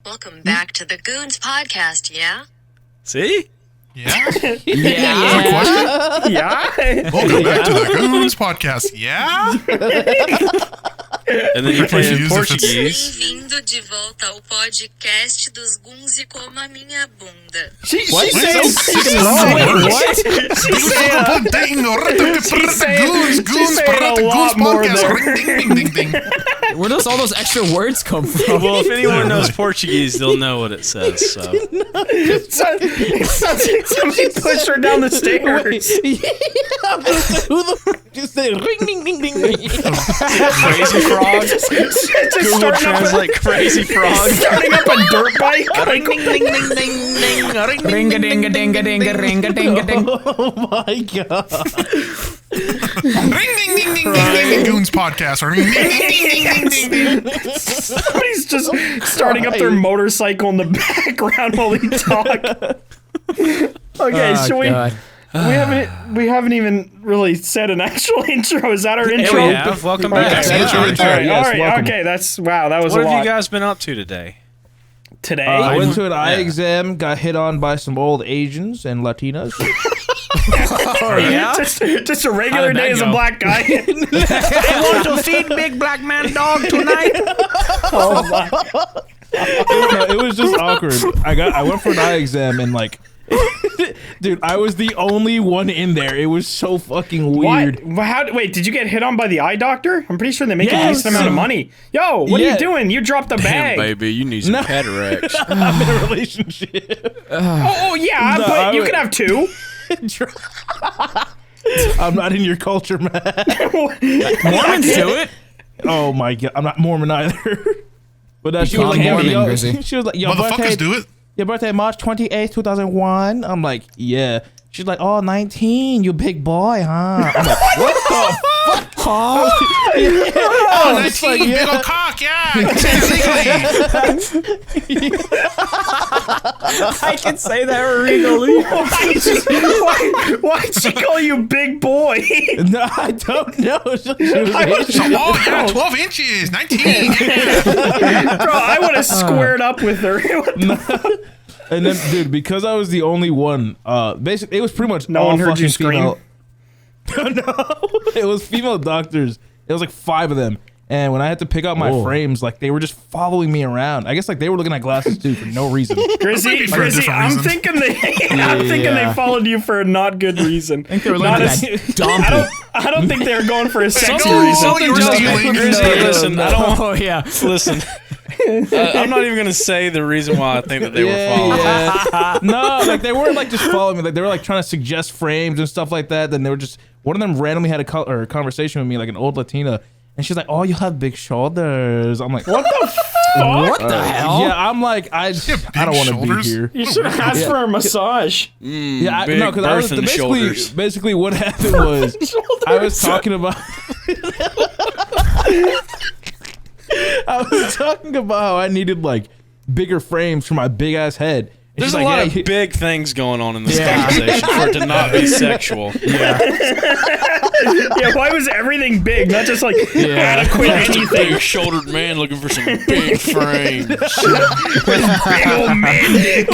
Welcome back to the GOONS Podcast, yeah? See? Yeah? Yeah. Yeah? Welcome back to the GOONS Podcast, yeah? And then you play in Portuguese. Bem-vindo de volta ao podcast dos GOONS e coma minha bunda. She's What? saying She's saying a lot more there. Where does all those extra words come from? Well, if anyone knows Portuguese, they'll know what it says. So. Somebody pushed her down the stairs. Who the fuck just said ring ding ding ding ding? Crazy frog. Just Google translate crazy frog. starting up a dirt bike. Ring ding ding ding ding ding. Ring a ding a ding a ding a ring a ding a ding. Oh my god. Ring ding ding ding ding ding GOONS Podcast. Ring ding ding ding ding ding ding. Somebody's just starting up their motorcycle in the background while we talk. Okay, so we haven't even really said an actual intro. Is that our intro? Yeah, we have. Welcome back. Okay, that's our intro. All right, Yes, all right. welcome. Okay, that's wow. That was What a have lot. you guys been up to today? Today? I went to an eye exam, got hit on by some old Asians and Latinas. Oh yeah, just a regular How did day that as a go? black guy. I want to feed big black man dog tonight. Oh my. No, it was just awkward. I went for an eye exam and like, dude, I was the only one in there. It was so fucking weird. What? Wait, did you get hit on by the eye doctor? I'm pretty sure they make a Yes. decent amount of money. Yo, what are Yeah. you doing? You dropped the Damn, bag. baby, you need some No. cataracts. I'm in a relationship. Oh yeah, No, but I you would- could have two. I'm not in your culture, man. Mormons do it. Oh my god, I'm not Mormon either. But she was Become like, Mormon, yo, Grizzy. she was like, your birthday, Motherfuckers do it. your birthday March 28th, 2001. I'm like, yeah. She's like, oh, 19, you big boy, huh? I'm like, what the fuck? Oh, it's 19, like, big yeah. old cock, yeah. Legally. I can say that regally. Why'd she call you big boy? No, I don't know. She was Asian. Oh, yeah, 12 inches, 19, yeah. Bro, I would have squared up with her. What the- And then, dude, because I was the only one, basically, it was pretty much No all one heard fucking you scream? female. No, it was female doctors. It was like 5 of them. And when I had to pick out my frames, like they were just following me around. I guess like they were looking at glasses too for no reason. Grizzy, Maybe for a different I'm reason. thinking they followed you for a not good reason. I think they were Not looking a- at that donkey. I don't think they were going for a sexy no, reason. you were stealing. Grizzy, listen, I don't. Oh yeah. Listen. I'm not even gonna say the reason why I think that they were following. Yeah. No, like they weren't like just following me. Like they were like trying to suggest frames and stuff like that. Then they were just one of them randomly had a conversation with me, like an old Latina, and she's like, "Oh, you have big shoulders." I'm like, "What the fuck? What the hell? Yeah, I'm like, I don't want to be shoulders? here. You should have asked for a massage. Yeah, Big no, because I was birthing shoulders. basically what happened was I was talking about how I needed like bigger frames for my big ass head. And There's she's a like, lot yeah, of big things going on in this Yeah. conversation for it to not be sexual. Yeah, why was everything big, not just like adequate anything? Big shouldered man looking for some big frames. Big old man dick.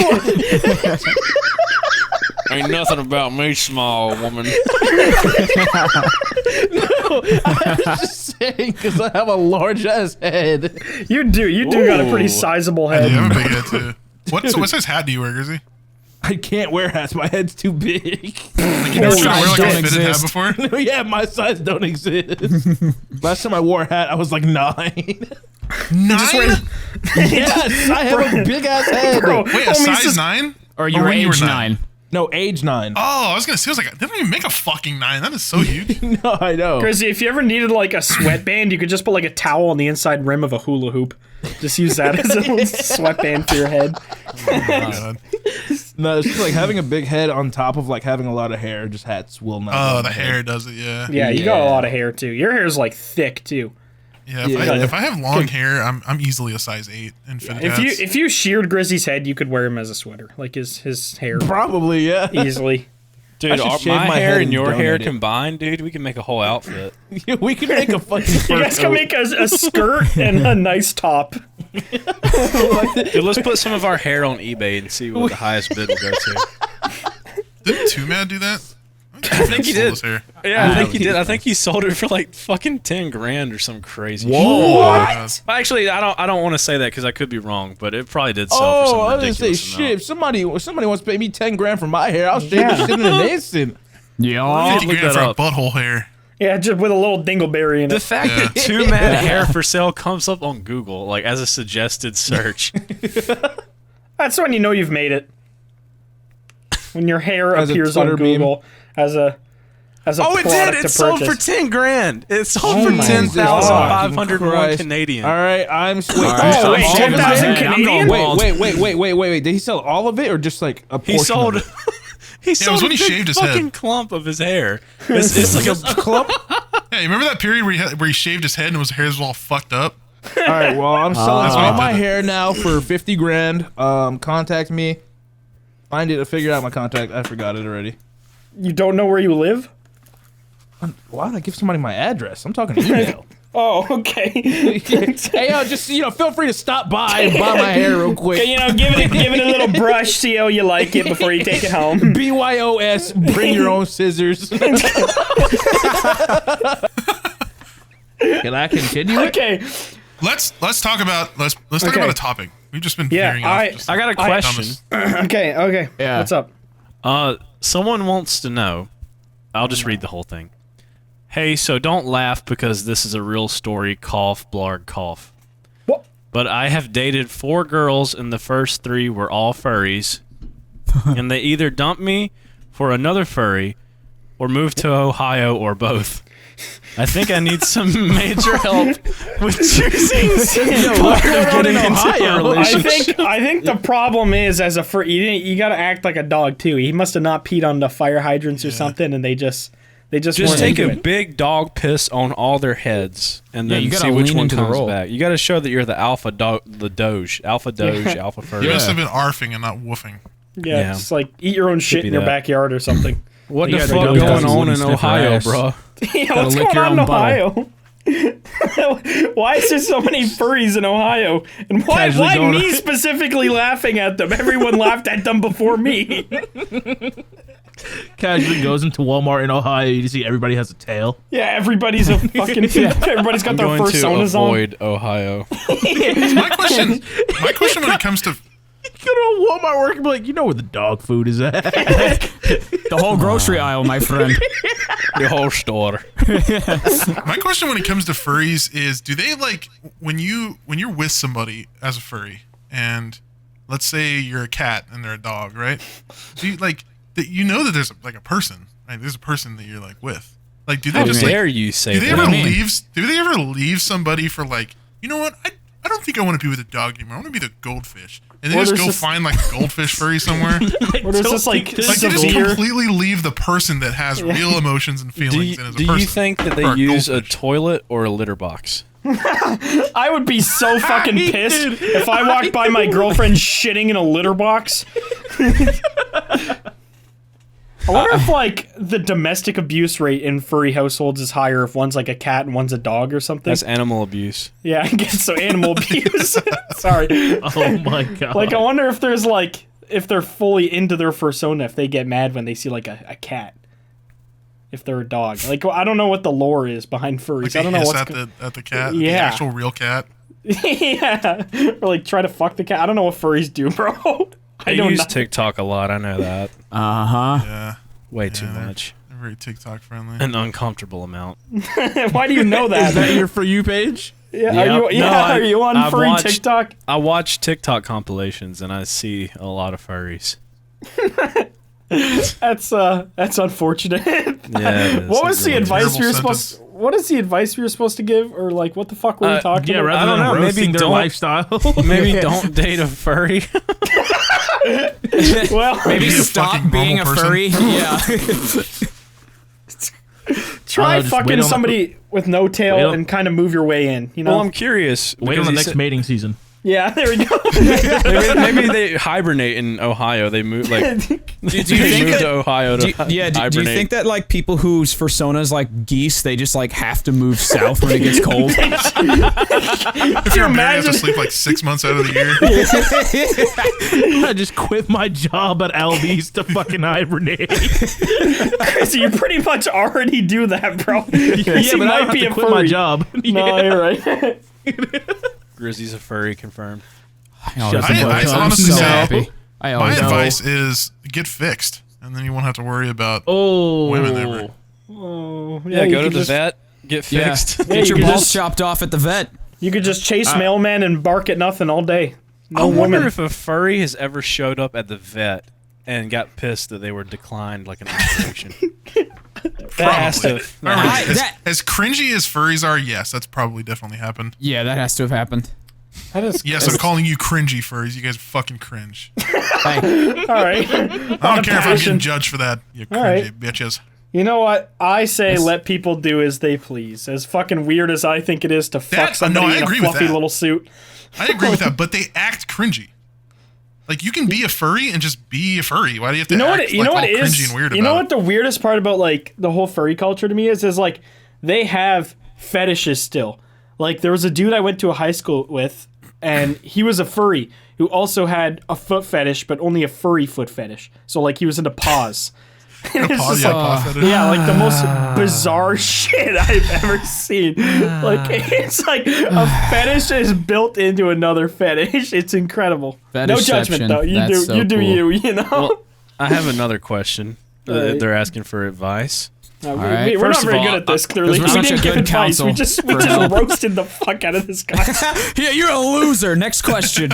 Ain't nothing about me, small woman. I was just saying because I have a large ass head. You do got a pretty Ooh. sizable You head. have a big head, too. What size hat do you wear, Grizzy? I can't wear hats. My head's too big. Like, you never size wear like don't a fitted hat exist. before? No, yeah, my size don't exist. Last time I wore a hat, I was like 9. 9? Yes, I have a big ass head. Bro, Wait, a homies size just- 9? Or Or your when you were age 9? 9. No, age 9. Oh, I was going to say, I was like, they don't even make a fucking 9. That is so huge. No, I know. Grizzy, if you ever needed like a sweatband, you could just put like a towel on the inside rim of a hula hoop. Just use that as a little sweatband for your head. God. No, it's just like having a big head on top of like having a lot of hair. Just hats will not. Oh, go the on my hair head. does it, yeah. Yeah, you got a lot of hair too. Your hair's like thick too. Yeah, Yeah. if I have long hair, I'm easily a size 8 in fitted hats. If you sheared Grizzy's head, you could wear him as a sweater, like his hair Probably, yeah. easily. Dude, I should my shave my hair head and and your hair donate it. combined, dude, we can make a whole outfit. We could make a fucking You guys can make a skirt and a nice top. Dude, let's put some of our hair on eBay and see what the highest bid will go to. Didn't Two Mad do that? I think he did. Hair. Yeah, I think he did. I think he sold it for like fucking 10 grand or some crazy shit. What? Actually, I don't want to say that because I could be wrong, but it probably did sell for Oh, some I was gonna ridiculous say, amount. shit. If somebody wants to pay me 10 grand for my hair, I'll shave this shit in an instant. Yeah. 50 look grand that for a up. butthole hair. Yeah, just with a little dingleberry in The it. fact that Two Mad hair for sale comes up on Google like as a suggested search. That's when you know you've made it. When your hair As a appears on Twitter meme. Google as a Oh, it product did! to It sold for purchase. 10 grand. It sold Oh for my 10,501 Christ. Canadian. All right, I'm wait. right, Oh, wait, I'm 10,000 shaving. I'm Canadian? going bald. Wait. Did he sell all of it or just like a portion? He sold. of it? He sold when a he big shaved his head. fucking clump of his hair. It's like a clump. Yeah, you remember that period where he shaved his head and his hair was all fucked up? All right, well, I'm selling That's what all he my did. hair now for 50 grand. Contact me. Find it. Figure out my contact. I forgot it already. You don't know where you live? Why would I give somebody my address? I'm talking email. Oh, okay. Hey, just feel free to stop by and buy my hair real quick. Give it a little brush, see how you like it before you take it home. BYOS, bring your own scissors. Can I continue? Okay. Let's talk about talk Okay. about a topic. We've just been Yeah, veering off. Just I got a question. Okay. Yeah. What's up? Someone wants to know. I'll just read the whole thing. Hey, so don't laugh because this is a real story. Cough, blarg, cough. What? But I have dated 4 girls, and the first 3 were all furries, and they either dumped me for another furry, or moved to Ohio, or both. I think I need some major help with choosing part of getting into a relationship. I think the problem is as a you gotta act like a dog too. He must have not peed on the fire hydrants or something, and they just Just weren't take into a it. big dog piss on all their heads, and Yeah, then you gotta see which lean one into the comes role. back. You got to show that you're the alpha doge, alpha furry. You must have been arfing and not woofing. Yeah, just like eat your own shit be in your that. backyard or something. What You the gotta fuck go going because on wouldn't in sniff her Ohio, ass. bro? Yeah, what's lick going your on in own Ohio? Why is there so many furries in Ohio? And why Casually going- me specifically laughing at them? Everyone laughed at them before me. Casually goes into Walmart in Ohio. You see everybody has a tail. Yeah, everybody's a fucking. Everybody's got their Going to personas on. avoid Ohio. My question when it comes to Go to a Walmart work and be like, you know where the dog food is at. The whole grocery aisle, my friend. The whole store. my question when it comes to furries is, do they like when you're with somebody as a furry, and let's say you're a cat and they're a dog, right? Do you like that? You know that there's like a person, right? There's a person that you're like with. Like, do they How just dare like? you say Do they that? ever do you mean? leave? Do they ever leave somebody for like? You know what? I don't think I want to be with a dog anymore. I want to be the goldfish, and then Or just there's go just- find like a goldfish furry somewhere. Or there's just like Like they just severe. completely leave the person that has real emotions and Do feelings you, and is a do person. you think that they Or a use a goldfish. toilet or a litter box? I would be so fucking pissed if I walked by my girlfriend shitting in a litter box. I wonder if like the domestic abuse rate in furry households is higher if one's like a cat and one's a dog or something. That's animal abuse. Yeah, I guess so. Animal abuse. Sorry. Oh my god. Like I wonder if there's like if they're fully into their persona if they get mad when they see like a cat. If they're a dog. Like I don't know what the lore is behind furries. Like I don't know hiss what's at the cat, the Yeah. actual real cat. yeah. Or like try to fuck the cat. I don't know what furries do, bro. I don't use know. TikTok a lot. I know that. Uh-huh. Yeah, Way too they're- much. They're very TikTok friendly. An uncomfortable amount. Why do you know that? Is that your For You page? Yeah, Yep. are you, No, are you on I've furry watched- TikTok? I watch TikTok compilations and I see a lot of furries. That's unfortunate. Yeah. it is. What was It the really is. advice we were Terrible supposed? What is the advice we were supposed to give, or like what the fuck were we talking Yeah, about? rather I don't than know, maybe roasting their don't- lifestyle. Maybe don't date a furry. Well, Maybe Be a stop fucking being a normal person. furry. Yeah. try just fucking wait on somebody with no wait tail on- and kind of move your way in. You know, Well, I'm curious. Wait on because the he next said- mating season. Yeah, there we go. Maybe they hibernate in Ohio. They move like Do you they think move that, to Ohio to hibernate. do you think that like people whose personas like geese, they just like have to move south when it gets cold? If you're married, you have to sleep like 6 months out of the year. I just quit my job at Aldi's to fucking hibernate. So you pretty much already do that, bro. Yeah, but I don't have to quit my job. No, you're right. Grizzy's a furry confirmed. I honestly so say, happy. my advice is get fixed, and then you won't have to worry about Oh, women ever. Oh, Yeah, you go to could the just- vet, get Yeah. fixed. Get you your could balls just- chopped off at the vet. You could just chase mailman and bark at nothing all day. I No wonder woman. if a furry has ever showed up at the vet and got pissed that they were declined like an operation. That has to. As cringy as furries are, yes, that's probably definitely happened. Yeah, that has to have happened. That is, Yes, I'm calling you cringy furries. You guys fucking cringe. Hey, all right. I don't care if I'm getting judged for that. You cringy right. bitches. You know what? I say let people do as they please. As fucking weird as I think it is to fuck No, somebody I in a agree with fluffy that. little suit. I agree with that, but they act cringy. Like, you can be a furry and just be a furry. Why do you have to You know act what? You like know all what it cringy is. and weird You know about what the weirdest part about like the whole furry culture to me is like they have fetishes still. Like there was a dude I went to a high school with, and he was a furry who also had a foot fetish, but only a furry foot fetish. So like he was into paws. And it's just paw fetish? yeah, like the most bizarre shit I've ever seen. Like it's like a fetish is built into another fetish. It's incredible. No judgment Fetishception. though. You That's do so you do cool. you know. Well, I have another question. Alright. They're asking for advice. right. We're not First of very all, good at this, clearly. we're We such a didn't give good advice. We counsel just for help. roasted the fuck out of this guy. yeah, you're a loser. Next question.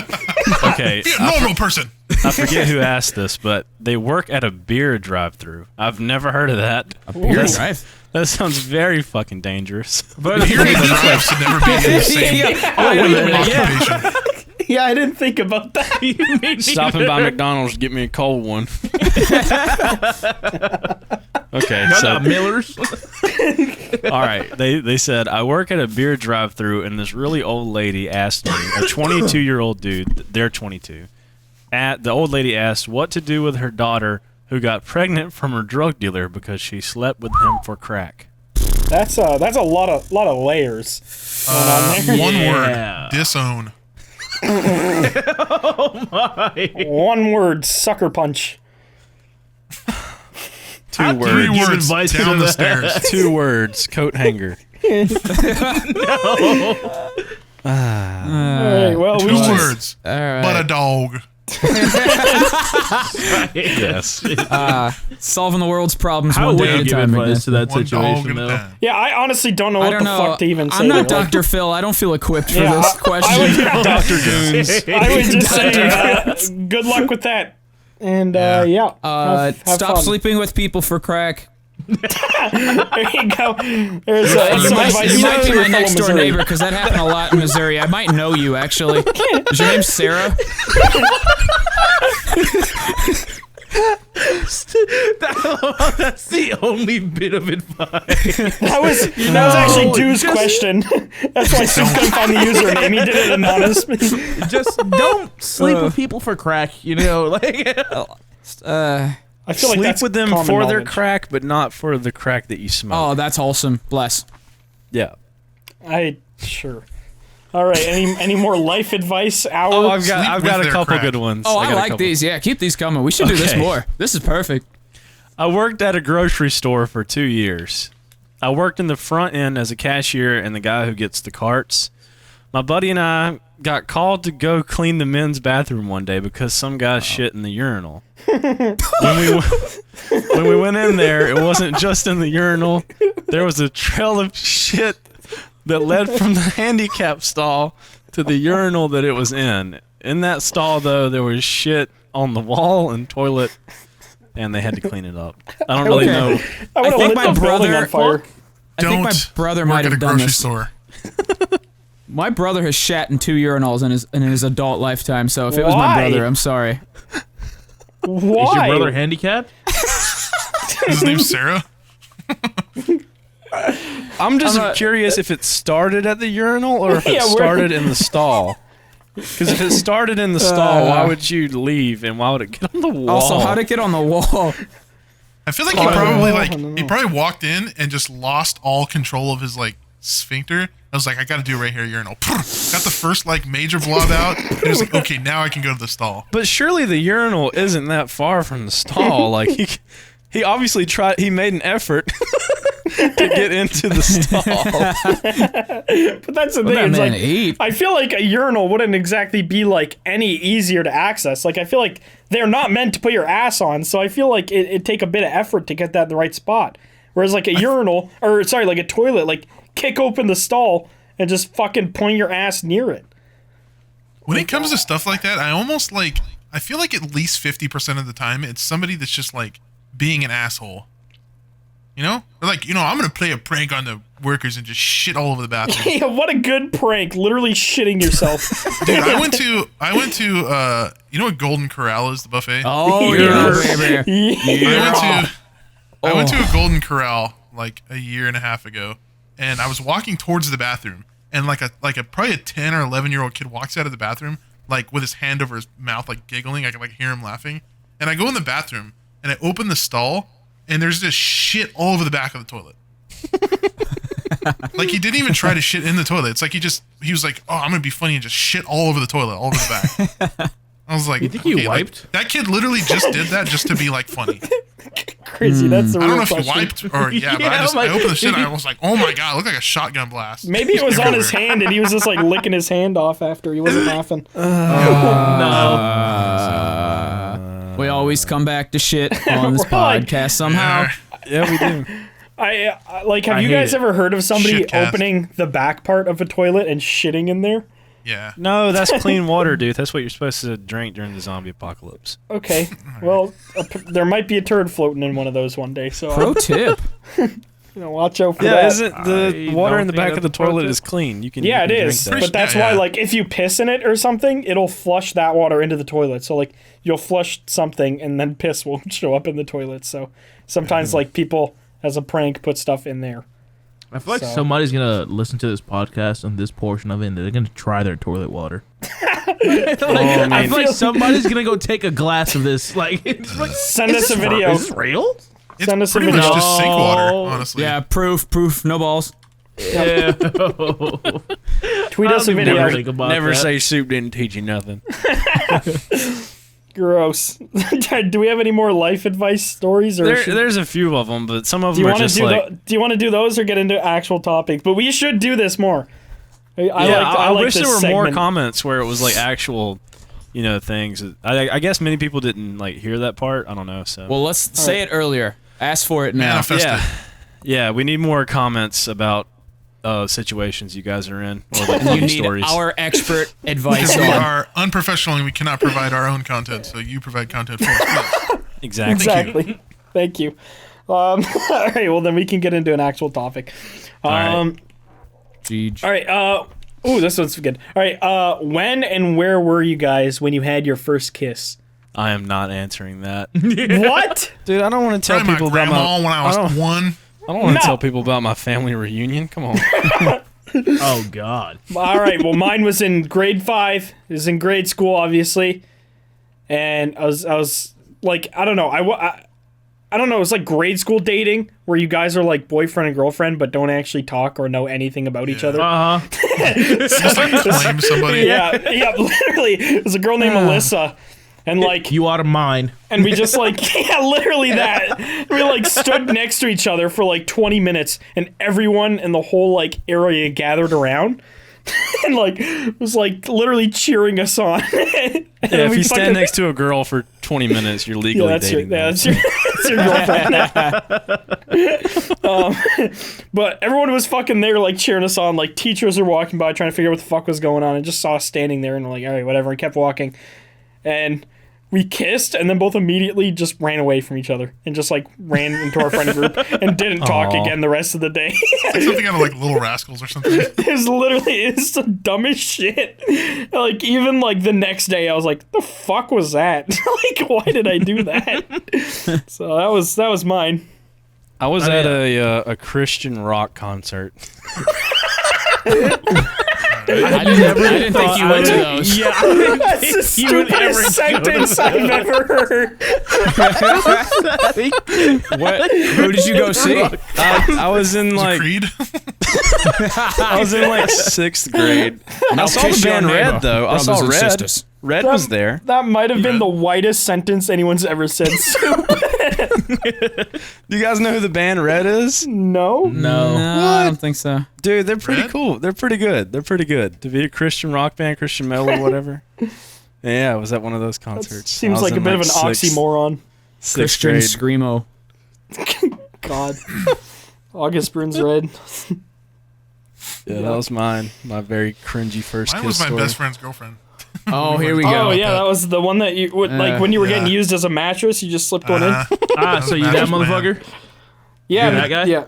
Okay, Be a normal person. I forget who asked this, but they work at a beer drive-thru. I've never heard of that. Beer That's- drive. That sounds very fucking dangerous. But beer and drive should never be in the same occupation. Yeah, I didn't think about that. Stopping by McDonald's to get me a cold one. Okay, so Miller's. all right, they said I work at a beer drive-thru, and this really old lady asked me, a 22-year-old dude, they're 22. The old lady asked what to do with her daughter who got pregnant from her drug dealer because she slept with him for crack. That's a lot of layers. One Yeah. word. Disown. One word, sucker punch. Two Three words. words advice down into the that. stairs. 2 words. Coat hanger. All right, well, we 2 just, words. All right. But a dog. Yes. Solving the world's problems How one would day at you a give time. advice to that One dog situation, at a though? time. yeah, I honestly don't know I what don't the know. fuck to even say. I'm not there. Like, Dr. Phil. I don't feel equipped for Yeah, this question. Dr. Goons. I would just say good luck with that. And yeah, have Stop fun. sleeping with people for crack. There you go. There's some advice You might be for my fellow next door Missouri. neighbor because that happened a lot in Missouri. I might know you actually. Is your name Sarah? That's the only bit of advice. That was actually Dude's question. That's why Stu couldn't find the username. He did it anonymously. Just don't sleep with people for crack. You know, like. I feel like Sleep that's with them common for their knowledge. crack, but not for the crack that you smoke. Oh, that's wholesome. Bless. Yeah. Sure. All right. Any more life advice? Oh, I've Sleep got with a their couple crack. good ones. Oh, I got a like couple. these. Yeah, keep these coming. We should do this Okay. more. This is perfect. I worked at a grocery store for 2 years. I worked in the front end as a cashier and the guy who gets the carts. My buddy and I got called to go clean the men's bathroom one day because some guy shit in the urinal. when we went in there, it wasn't just in the urinal. There was a trail of shit that led from the handicap stall to the urinal that it was in. In that stall, though, there was shit on the wall and toilet, and they had to clean it up. I don't really know. I would have think lit my the building brother- on fire. I think my Don't brother work might at a have done grocery this. store. My brother has shat in 2 urinals in his adult lifetime. So if it was my Why? brother, I'm sorry. Why? Is your brother handicapped? His name's Sarah. I'm just I'm not- curious if it started at the urinal or if it Yeah, where- started in the stall. Because if it started in the stall, why would you leave and why would it get on the wall? Also, how'd it get on the wall? I feel like he probably walked in and just lost all control of his like sphincter. I was like, I gotta do it right here, urinal. Got the first like major blob out. And he was like, okay, now I can go to the stall. But surely the urinal isn't that far from the stall. Like he obviously tried. He made an effort to get into the stall. But that's the thing. That It's man like, ate. I feel like a urinal wouldn't exactly be like any easier to access. Like I feel like they're not meant to put your ass on, so I feel like it'd take a bit of effort to get that in the right spot. Whereas like a urinal, or sorry, like a toilet, like kick open the stall and just fucking point your ass near it. When it comes to stuff like that, I feel like at least 50% of the time it's somebody that's just like being an asshole. You know? Or like, I'm gonna play a prank on the workers and just shit all over the bathroom. Yeah, what a good prank! Literally shitting yourself. Dude, I went to you know what Golden Corral is, the buffet? Oh, Yes. yeah, baby. I went to a Golden Corral like a year and a half ago, and I was walking towards the bathroom, and like a probably a 10 or 11-year-old kid walks out of the bathroom like with his hand over his mouth, like giggling. I can like hear him laughing, and I go in the bathroom and I open the stall, and there's just shit all over the back of the toilet. Like he didn't even try to shit in the toilet. It's like he was like, oh, I'm gonna be funny and just shit all over the toilet, all over the back. I was like, You think he wiped? Like, that kid literally just did that just to be like funny. Crazy. That's the I real don't know if question. he wiped or but Yeah, I like, opened the shit and I was like, oh my god, it looked like a shotgun blast. Maybe it was on his Everywhere. hand and he was just like licking his hand off after he wasn't laughing. We always come back to shit on this We're like- podcast somehow. Yeah. Yeah, we do. I like. Have I you hate guys it. ever heard of somebody Shitcast. opening the back part of a toilet and shitting in there? Yeah. No, that's clean water, dude. That's what you're supposed to drink during the zombie apocalypse. Okay. Well, there might be a turd floating in one of those one day, so Pro tip. watch out for Yeah, that. isn't the I water don't in the think back of the that's a pro toilet tip. is clean? You can Yeah, you it can is. drink that. But that's Yeah, why, yeah. like, if you piss in it or something, it'll flush that water into the toilet. So, like, you'll flush something and then piss will show up in the toilet. So sometimes, like, people, as a prank, put stuff in there. I feel like So- somebody's gonna listen to this podcast on this portion of it and they're gonna try their toilet water. I feel like somebody's gonna go take a glass of this. Like, it's like Send us a video. Is this real? It's Send us a pretty much video. just sink water, No. honestly. Yeah, proof, no balls. Yeah. Tweet us a video. Never think about Never that. say soup didn't teach you nothing. Gross. Do we have any more life advice stories? Or There's a few of them, but some of do them you are want to just do like. do you want to do those or get into actual topics? But we should do this more. I like wish there this were more segment. comments where it was like actual, things. I guess many people didn't like hear that part. I don't know. So Well, let's say it earlier. Ask for it now. Manifest yeah, it. yeah, we need more comments about situations you guys are in or like You funny need stories. our expert advice We on. are unprofessional and we cannot provide our own content, so you provide content for us. Exactly. Exactly. Thank you. All right. Well, then we can get into an actual topic. right. Jeej. All right. This one's good. All right. When and where were you guys when you had your first kiss? I am not answering that, What? dude. I don't want to tell Probably people my about grandma when I was don't- 1. I don't want to No. tell people about my family reunion. Come on. Oh God. All right. Well, mine was in grade 5. It was in grade school, obviously, and I was like, I don't know. I don't know. It was like grade school dating where you guys are like boyfriend and girlfriend, but don't actually talk or know anything about each other. Uh huh. Just like claim somebody. Yeah, literally. It was a girl named Melissa. And like, You out of mine. and we just like, yeah, literally that. We like stood next to each other for like 20 minutes and everyone in the whole like area gathered around and like, was like literally cheering us on. And Yeah, if we you stand fucking- next to a girl for 20 minutes, you're legally that's your, dating them. that's your girlfriend. But everyone was fucking there, like cheering us on. Like teachers were walking by trying to figure out what the fuck was going on, and just saw us standing there, and we're like, all right, whatever, and kept walking. And we kissed, and then both immediately just ran away from each other, and just like ran into our friend group, and didn't talk Aw. again the rest of the day. Like something out of like Little Rascals or something. It's the dumbest shit. Like even like the next day, I was like, "The fuck was that? Like, why did I do that?" So that was mine. I was at a Christian rock concert. I didn't think you went to those. Yeah, That's the stupidest sentence I've ever heard. What? Who did you go see? I was in like Creed. I was in like 6th grade. I saw the band Red though. I saw Brothers and Red. sisters. Red was there. That might have been the whitest sentence anyone's ever said. Do you guys know who the band Red is? No. No, I don't think so. Dude, they're pretty Red? cool. They're pretty good. They're pretty good. To be a Christian rock band, Christian metal or whatever. Yeah, I was at one of those concerts. Seems like a bit of an oxymoron. Christian Grade. screamo. God. August burns red. Yeah, that was mine. My very cringy first Mine kiss was my story. best friend's girlfriend. Oh, here we go. Oh yeah, that was the one that you would like when you were getting Yeah. used as a mattress. You just slipped one in. so you that motherfucker? Yeah, that guy? Yeah.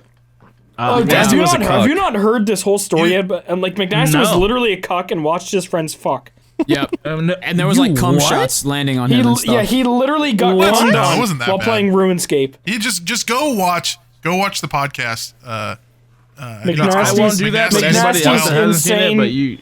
Oh, Have he you, was a not, have cuck. you not heard this whole story yet? But and like McNasty was No. literally a cuck and watched his friends fuck. Yep. no, And there was you like cum what? shots landing on He, him and stuff. yeah, he literally got What? cummed No, it on wasn't that while bad. playing RuneScape. You just go watch the podcast. McNasty's- I won't do that, but McNasty's anybody else that hasn't seen it, insane- but you.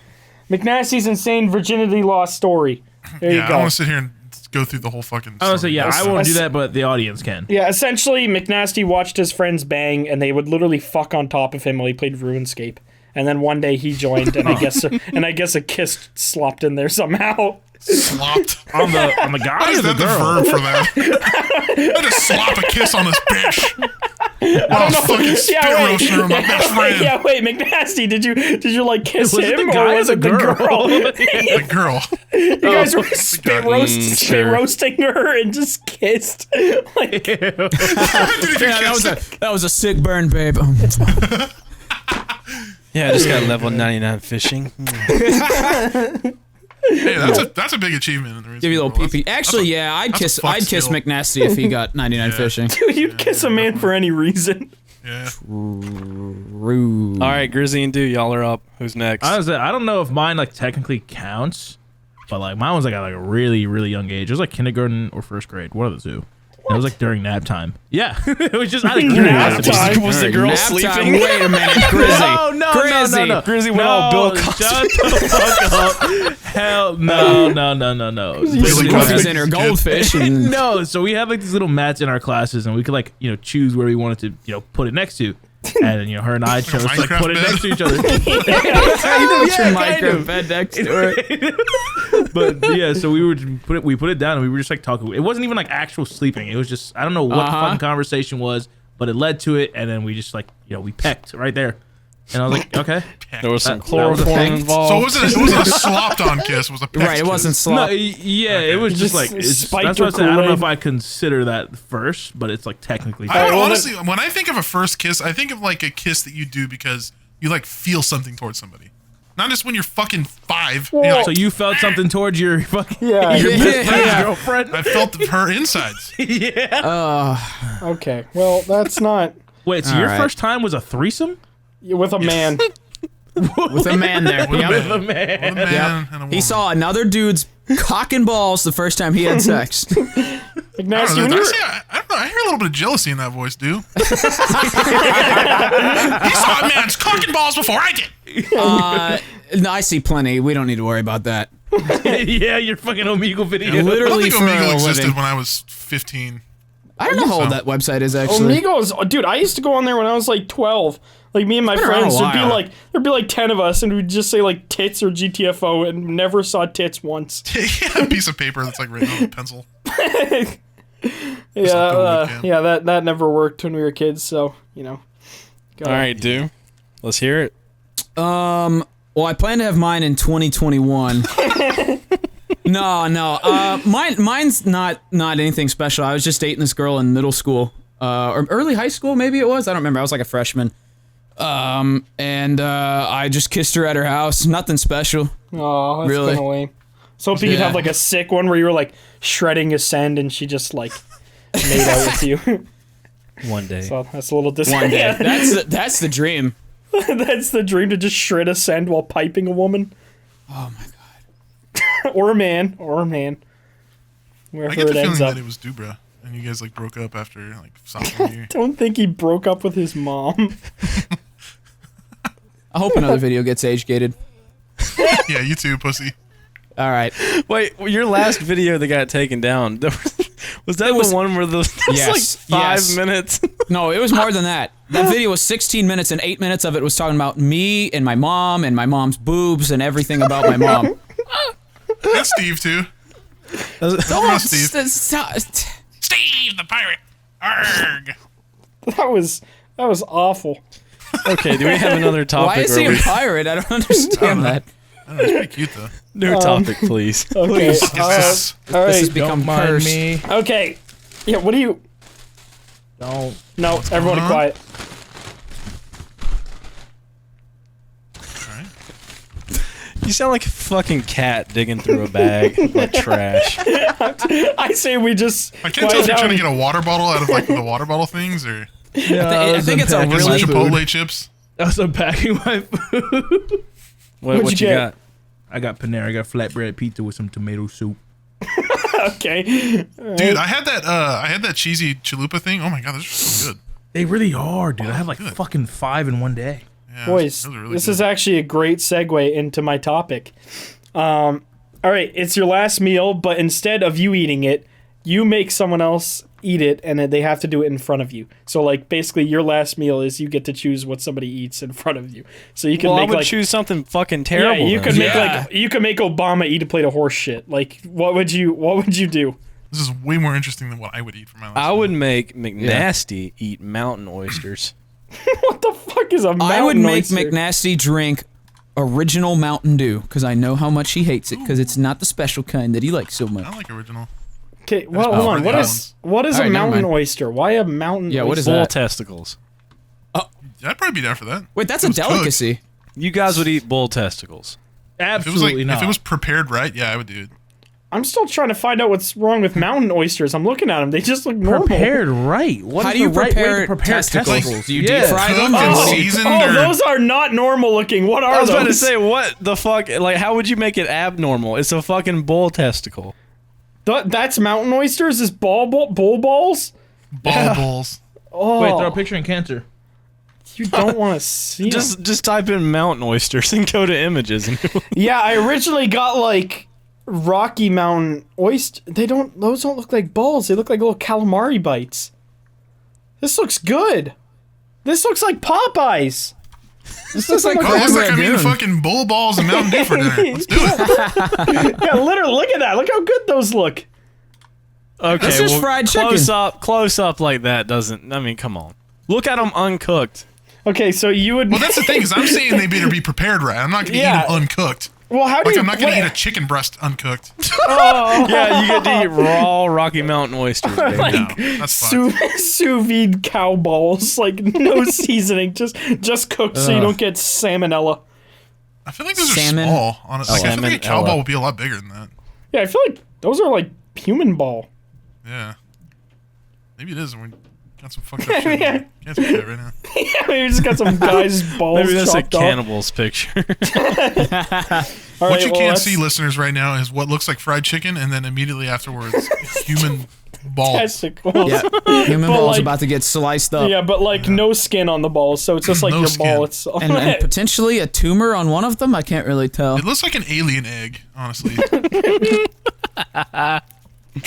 McNasty's insane virginity loss story. There Yeah, you I go. want to sit here and go through the whole fucking. I was say, yeah, I story. won't do that, but the audience can. Yeah, essentially, McNasty watched his friends bang, and they would literally fuck on top of him while he played RuneScape. And then one day he joined, and I guess a kiss slopped in there somehow. Slopped. On the Why guy is or the that the girl? verb for that? I just slop a kiss on this bitch. I was fucking spit roasting her, my best friend. Yeah, wait, McNasty, did you like kiss Was it him the guy or or was the it the girl? girl? The girl. You guys were spit sure. roasting her and just kissed. Like, Yeah, that was a sick burn, babe. Yeah, I just got level 99 fishing. Hey, that's a big achievement in the Give you a little world. pee pee. Actually, yeah, I'd that's a kiss fuck skill. McNasty if he got 99 fishing. you'd kiss a man for any reason. Yeah. Rude. All right, Grizzy and Do, y'all are up. Who's next? Honestly, I don't know if mine like technically counts, but like mine was like at like a really, really young age. It was like kindergarten or first grade, one of the two. And it was like during nap time. Yeah, it was just out of Nap curiosity. time? Was the girl Nap sleeping? time. Wait a minute, Grizzy. No, Grizzy. no. Grizzy went all Bill Shut Cosby. the fuck up. Hell no. Grizzy's in her goldfish. And No, so we had like these little mats in our classes, and we could like choose where we wanted to put it next to, and her and I chose to like Minecraft put it bed? next to each other. Put your kind micro of. bed next to her. But yeah, so we put it down, and we were just like talking. It wasn't even like actual sleeping. It was just I don't know what the fucking conversation was, but it led to it, and then we just like we pecked right there, and I was like, okay. There was some That was a chloroform thing. involved. So it wasn't a slopped on kiss. It was a peck Right, it wasn't No, slop. yeah, it was just Just like it's, spiked that's her what I said. I don't know Kool-Aid. if I consider that first, but it's like technically. I don't well, honestly, when I think of a first kiss, I think of like a kiss that you do because you like feel something towards somebody. Not just when you're fucking 5. You're like, So you felt something towards your fucking Yeah. your best friend's Yeah. girlfriend? I felt her insides. Okay, well, that's not Wait, so All your right. first time was a threesome? with a man. With a man there. With a Yep. man. With a man and a woman. He saw another dude's cock and balls the first time he had sex. I McNasty, don't know. when you were, I don't know. I hear a little bit of jealousy in that voice, dude. He saw a man's cock and balls before I did. No, I see plenty. We don't need to worry about that. Yeah, your fucking Omegle video. I don't Literally think for Omegle a existed living. when I was 15. I don't know how old that website is actually. Amigos, dude, I used to go on there when I was like 12. Like me and my been around friends, a while. there'd be like 10 of us, and we'd just say like tits or GTFO, and never saw tits once. Yeah, a piece of paper that's like written on a pencil. Yeah, webcam. yeah, that never worked when we were kids. So All right, Do. Let's hear it. Well, I plan to have mine in 2021. No. Mine's not anything special. I was just dating this girl in middle school, or early high school, maybe it was. I don't remember. I was like a freshman. And I just kissed her at her house. Nothing special. Oh, that's Really? kind of lame. So if you could have like a sick one where you were like shredding a send and she just like made out with you. One day. So that's a little One disappointing. day. That's the dream. That's the dream, to just shred a send while piping a woman. Oh my god. Or a man. I Wherever get the it feeling ends up. that it was Dubra, and you guys like broke up after like sophomore year. Don't think he broke up with his mom. I hope another video gets age gated. Yeah, you too, pussy. All right. Wait, your last video that got taken down, was that the one where was Yes, like 5 yes. minutes? No, it was more than that. That video was 16 minutes, and 8 minutes of it was talking about me and my mom's boobs and everything about my mom. That's Steve too. Don't Steve. Steve the pirate. Arrgh. That was awful. Okay, do we have another topic? Why is he a pirate? I don't understand that. I don't know, it's pretty cute though. New topic, please. Okay. Yes. All This right. has become Don't mind cursed. me. Okay. Yeah. What do you? Don't. No. Everyone, going on? quiet. Alright. You sound like a fucking cat digging through a bag of trash. I say we just. I can't tell if you're quiet trying to down. get a water bottle out of like the water bottle things or I think it's a get really some Chipotle chips. I was unpacking my food. What What'd you you got? I got Panera. I got flatbread pizza with some tomato soup. Okay. Dude, I had that cheesy chalupa thing. Oh my god, those are so good. They really are, dude. I had like good. fucking 5 in one day. Yeah, Boys, those are really this good. is actually a great segue into my topic. All right, it's your last meal, but instead of you eating it, you make someone else eat it, and then they have to do it in front of you. So, like, basically, your last meal is you get to choose what somebody eats in front of you. So you can Well, I make would like choose something fucking yeah, terrible. you then. could make Yeah. like you could make Obama eat a plate of horse shit. Like, what would you do? This is way more interesting than what I would eat for my last I meal. would make McNasty eat mountain oysters. What the fuck is a mountain I would make oyster? McNasty drink original Mountain Dew because I know how much he hates it because it's not the special kind that he likes so much. I like original. Okay, well, That's hold on. pretty What is All a right, never mountain mind. oyster? Why a mountain? Yeah, what is oyster? Bull that? testicles. I'd probably be down for that. Wait, that's If a it was cooked. delicacy. You guys would eat bull testicles. If it was Absolutely like not. if it was prepared right, yeah, I would do it. I'm still trying to find out what's wrong with mountain oysters. I'm looking at them; they just look normal. prepared right. What How is do you the right way prepare to prepare testicles? testicles? Do you Yeah. deep fry them? Cooked and Oh, seasoned oh, or those are not normal looking. What are I was those? about to say, what the fuck? Like, how would you make it abnormal? It's a fucking bull testicle. That's mountain oysters. Is bull balls? ball bowls. Oh, Wait, throw a picture in cancer. you don't want to see 'em. Just type in mountain oysters and go to images. And Yeah, I originally got like Rocky Mountain oyster. Those don't look like balls. They look like little calamari bites. This looks good. This looks like Popeyes. This looks like Oh, crab looks like I'm eating ragoon. fucking bull balls and Mountain Dew for dinner. Let's do it. Yeah, literally, look at that. Look how good those look. okay, This is fried chicken. Close up like that doesn't. I mean, come on. Look at them uncooked. Okay, so you would. Well, that's the thing is I'm saying they better be prepared right. I'm not going to Yeah. eat them uncooked. Well, how do Like you? I'm not going to what- eat a chicken breast uncooked. Yeah, you get to eat raw Rocky Mountain oysters. Baby. No, that's fine. sous vide cow balls, like no seasoning, just cooked so you don't get salmonella. I feel like those Salmon. are small. Honestly, like, I feel like a cow Salmonella. ball would be a lot bigger than that. Yeah, I feel like those are like human ball. Yeah. Maybe it is. We got some fucked up shit. Yeah. Can't speak that right now. Yeah, we just got some guys' balls Maybe that's a chopped off. cannibal's picture. All What right, you well, can't that's see, listeners, right now is what looks like fried chicken, and then immediately afterwards, human balls. testicles. Yeah, human But, balls like- about to get sliced up. Yeah, but like no skin on the balls, so it's just like No your skin. ball itself. And potentially a tumor on one of them. I can't really tell. It looks like an alien egg, honestly.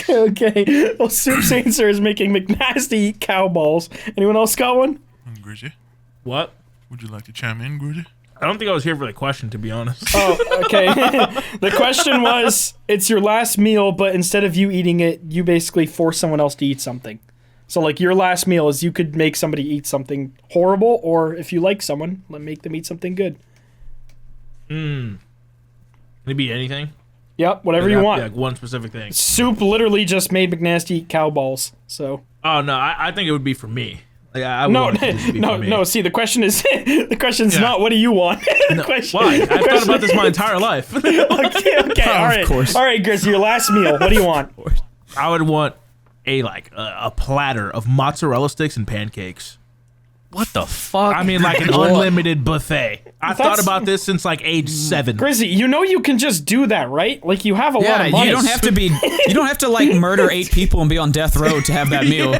Okay. Well, Soup Sainter is making McNasty cow balls. Anyone else got one? Grizzy, What? would you like to chime in, Grizzy? I don't think I was here for the question, to be honest. Oh, okay. The question was, it's your last meal, but instead of you eating it, you basically force someone else to eat something. So, like, your last meal is you could make somebody eat something horrible, or if you like someone, make them eat something good. Maybe anything. Yep, whatever It'd you have to want. be, like one specific thing. Soup literally just made McNasty eat cow balls. So Oh no, I think it would be for me. Like I no, would want it to be no, for me. no. See, the question is, the question's Yeah. not what do you want. The question, Why? the I've thought question- about this my entire life. Okay, all right, course. all right, Grizzy, your last meal. What do you want? I would want a platter of mozzarella sticks and pancakes. What the fuck? I mean, like an unlimited buffet. I thought That's- about this since like age 7. Grizzy, you know you can just do that, right? Like you have a lot Yeah, of money. you don't have to like murder 8 people and be on death row to have that meal.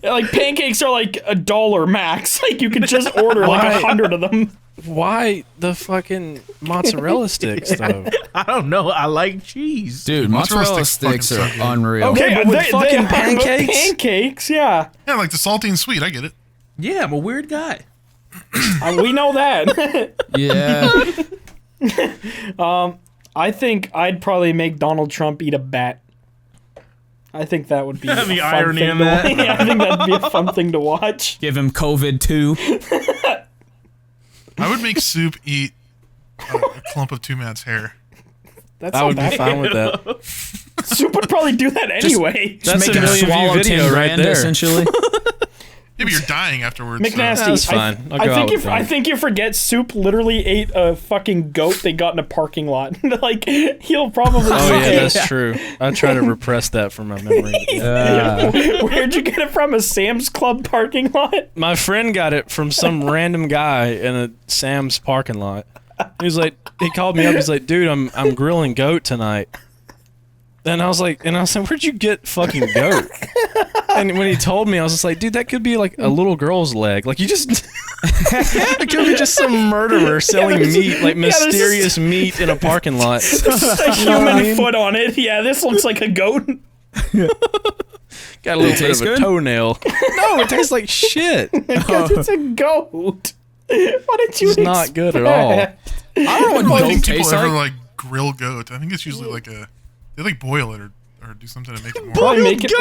Like pancakes are like $1 max. Like you can just order like 100 of them. Why the fucking mozzarella sticks though? I don't know. I like cheese. Dude, Mozzarella mozzarella sticks sticks are fucking suck, dude. unreal. Okay, but but with fucking they are pancakes? pancakes, yeah. Yeah, like the salty and sweet. I get it. Yeah, I'm a weird guy. We know that. Yeah. I think I'd probably make Donald Trump eat a bat. I think that would be The a fun irony thing in to that. Yeah, I think that'd be a fun thing to watch. Give him COVID too. I would make Soup eat a clump of Two Mad's hair. That's I not would be bad. fine with that. Soup would probably do that anyway. That's Make a him million swallow view video 10 right grand, there. essentially. Yeah, but you're dying afterwards. McNasty, That's fine. I'll go out with that. I think you forget Soup literally ate a fucking goat they got in a parking lot. Like, he'll probably. Oh yeah, that's true. I try to repress that from my memory. Where'd you get it from? A Sam's Club parking lot? My friend got it from some random guy in a Sam's parking lot. He called me up. He's like, dude, I'm grilling goat tonight. And I was like, where'd you get fucking goat? And when he told me, I was just like, dude, that could be like a little girl's leg. Like, you just, it could be just some murderer selling meat, like mysterious meat in a parking lot. Just a human foot on it. Yeah, this looks like a goat. Got a little bit taste of a good? toenail. No, it tastes like shit. Because it's a goat. Why did you It's not good at all. I don't know what I don't goat think people tastes ever like. like grill goat. I think it's usually like they like boil it or do something to make it more. Probably make it.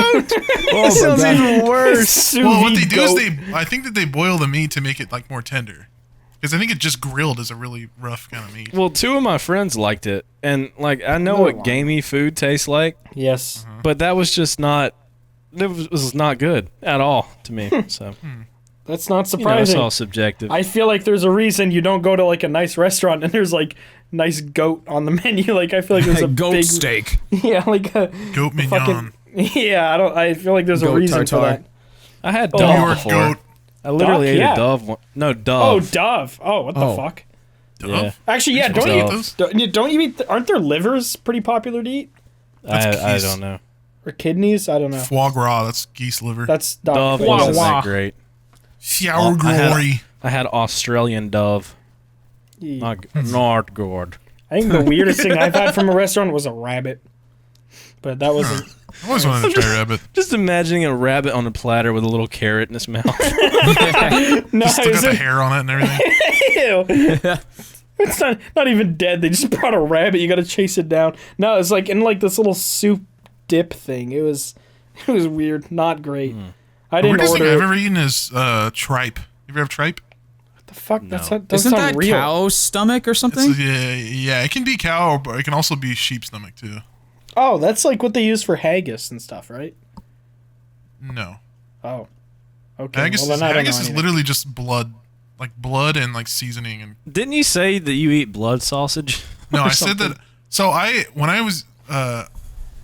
Oh, sounds even worse. Sous Well, what vide they do goat. is I think that they boil the meat to make it like more tender. Because I think it just grilled is a really rough kind of meat. Well, two of my friends liked it, and like I know what gamey food tastes like, Yes. but that was just not. It was not good at all to me. So That's not you know, it's surprising. all subjective. I feel like there's a reason you don't go to like a nice restaurant and there's like nice goat on the menu. Like I feel like there's a Goat big steak. Yeah, like a Goat mignon. fucking yeah. I feel like there's a Goat reason for tartare. that. I had Oh. dove New York before. goat. I literally Duck, ate yeah. a dove. No Oh, dove. Dove. Oh, what the Oh. fuck? Dove? Yeah. Actually, yeah. Supposed Don't to eat you those? don't you eat? Aren't their livers pretty popular to eat I geese. don't know. or kidneys? I don't know. Foie gras. That's geese liver. That's Dove duck. wasn't wah. that great. Sour I had- glory. I had Australian dove. Not good. I think the weirdest thing I've had from a restaurant was a rabbit, but that wasn't. I always wanted to try rabbit. Just imagining a rabbit on a platter with a little carrot in its mouth. No, Still it got was the hair on it and everything. Ew. It's not even dead. They just brought a rabbit. You got to chase it down. No, it's like in like this little soup dip thing. It was weird. Not great. I The didn't weirdest thing order. I've It. ever eaten is tripe. You ever have tripe? The fuck? That's No. not. Doesn't Isn't sound that real. cow stomach or something? Yeah, it can be cow, but it can also be sheep stomach too. Oh, that's like what they use for haggis and stuff, right? No. Oh. Okay. Haggis, well, then I don't haggis know is anything. literally just blood. Like blood and like seasoning and Didn't you say that you eat blood sausage? no, Or I said something? that. So when I was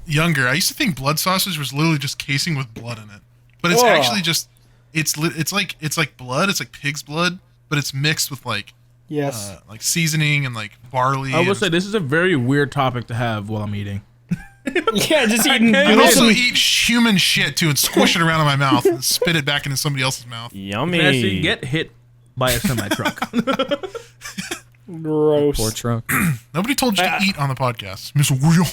younger, I used to think blood sausage was literally just casing with blood in it, but it's Whoa. actually just it's like blood. It's like pig's blood, but it's mixed with like Yes. like seasoning and like barley. I will and- say this is a very weird topic to have while I'm eating. Yeah, just eating. I'd also listen- eat human shit too and squish it around in my mouth and spit it back into somebody else's mouth. Yummy. Nasty, get hit by a semi truck. Gross. Poor truck. Nobody told you to eat on the podcast, Miss Real.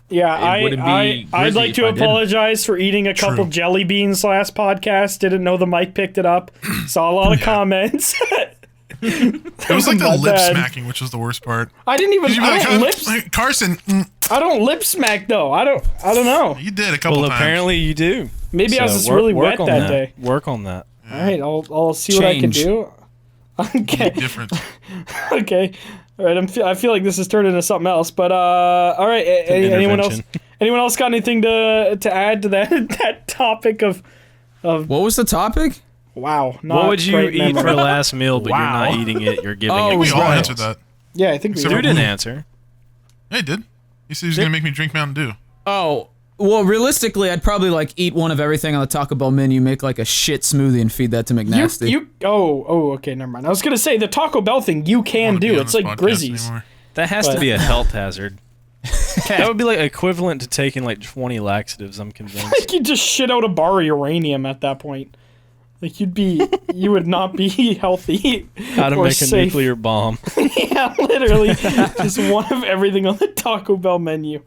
Yeah, It wouldn't be I'd Grizzy like if to I didn't. apologize for eating a couple True. jelly beans last podcast. Didn't know the mic picked it up. Saw a lot of comments. It was like the My lip bad. smacking, which was the worst part. I didn't even. You'd be I like, don't lip. like, Carson, I don't lip smack though. I don't know. you did a couple Well, times. apparently you do. Maybe I was So just really wet on that day. Work on that. All right, I'll see what I can Change. do. Okay. Different. Okay. All right. I feel like this has turned into something else. But all right. Anyone else? intervention. Anyone else got anything to add to that that topic of? What was the topic? Wow. Not What would you great eat memory. for last meal, but Wow. you're not eating it? You're giving Oh, it. We to all someone answered else. that. Yeah, I think we Except You did. didn't answer. Yeah, he did. He said he was going to make me drink Mountain Dew. Oh, well, realistically, I'd probably like eat one of everything on the Taco Bell menu, make like a shit smoothie, and feed that to McNasty. Okay, never mind. I was gonna say the Taco Bell thing you I can don't wanna be do. on It's this like podcast Grizzy's. anymore. That has But- to be a health hazard. That would be like equivalent to taking like 20 laxatives. I'm convinced. Like you just shit out a bar of uranium at that point. Like you would not be healthy. How to or make safe. a nuclear bomb. Yeah, literally, just one of everything on the Taco Bell menu.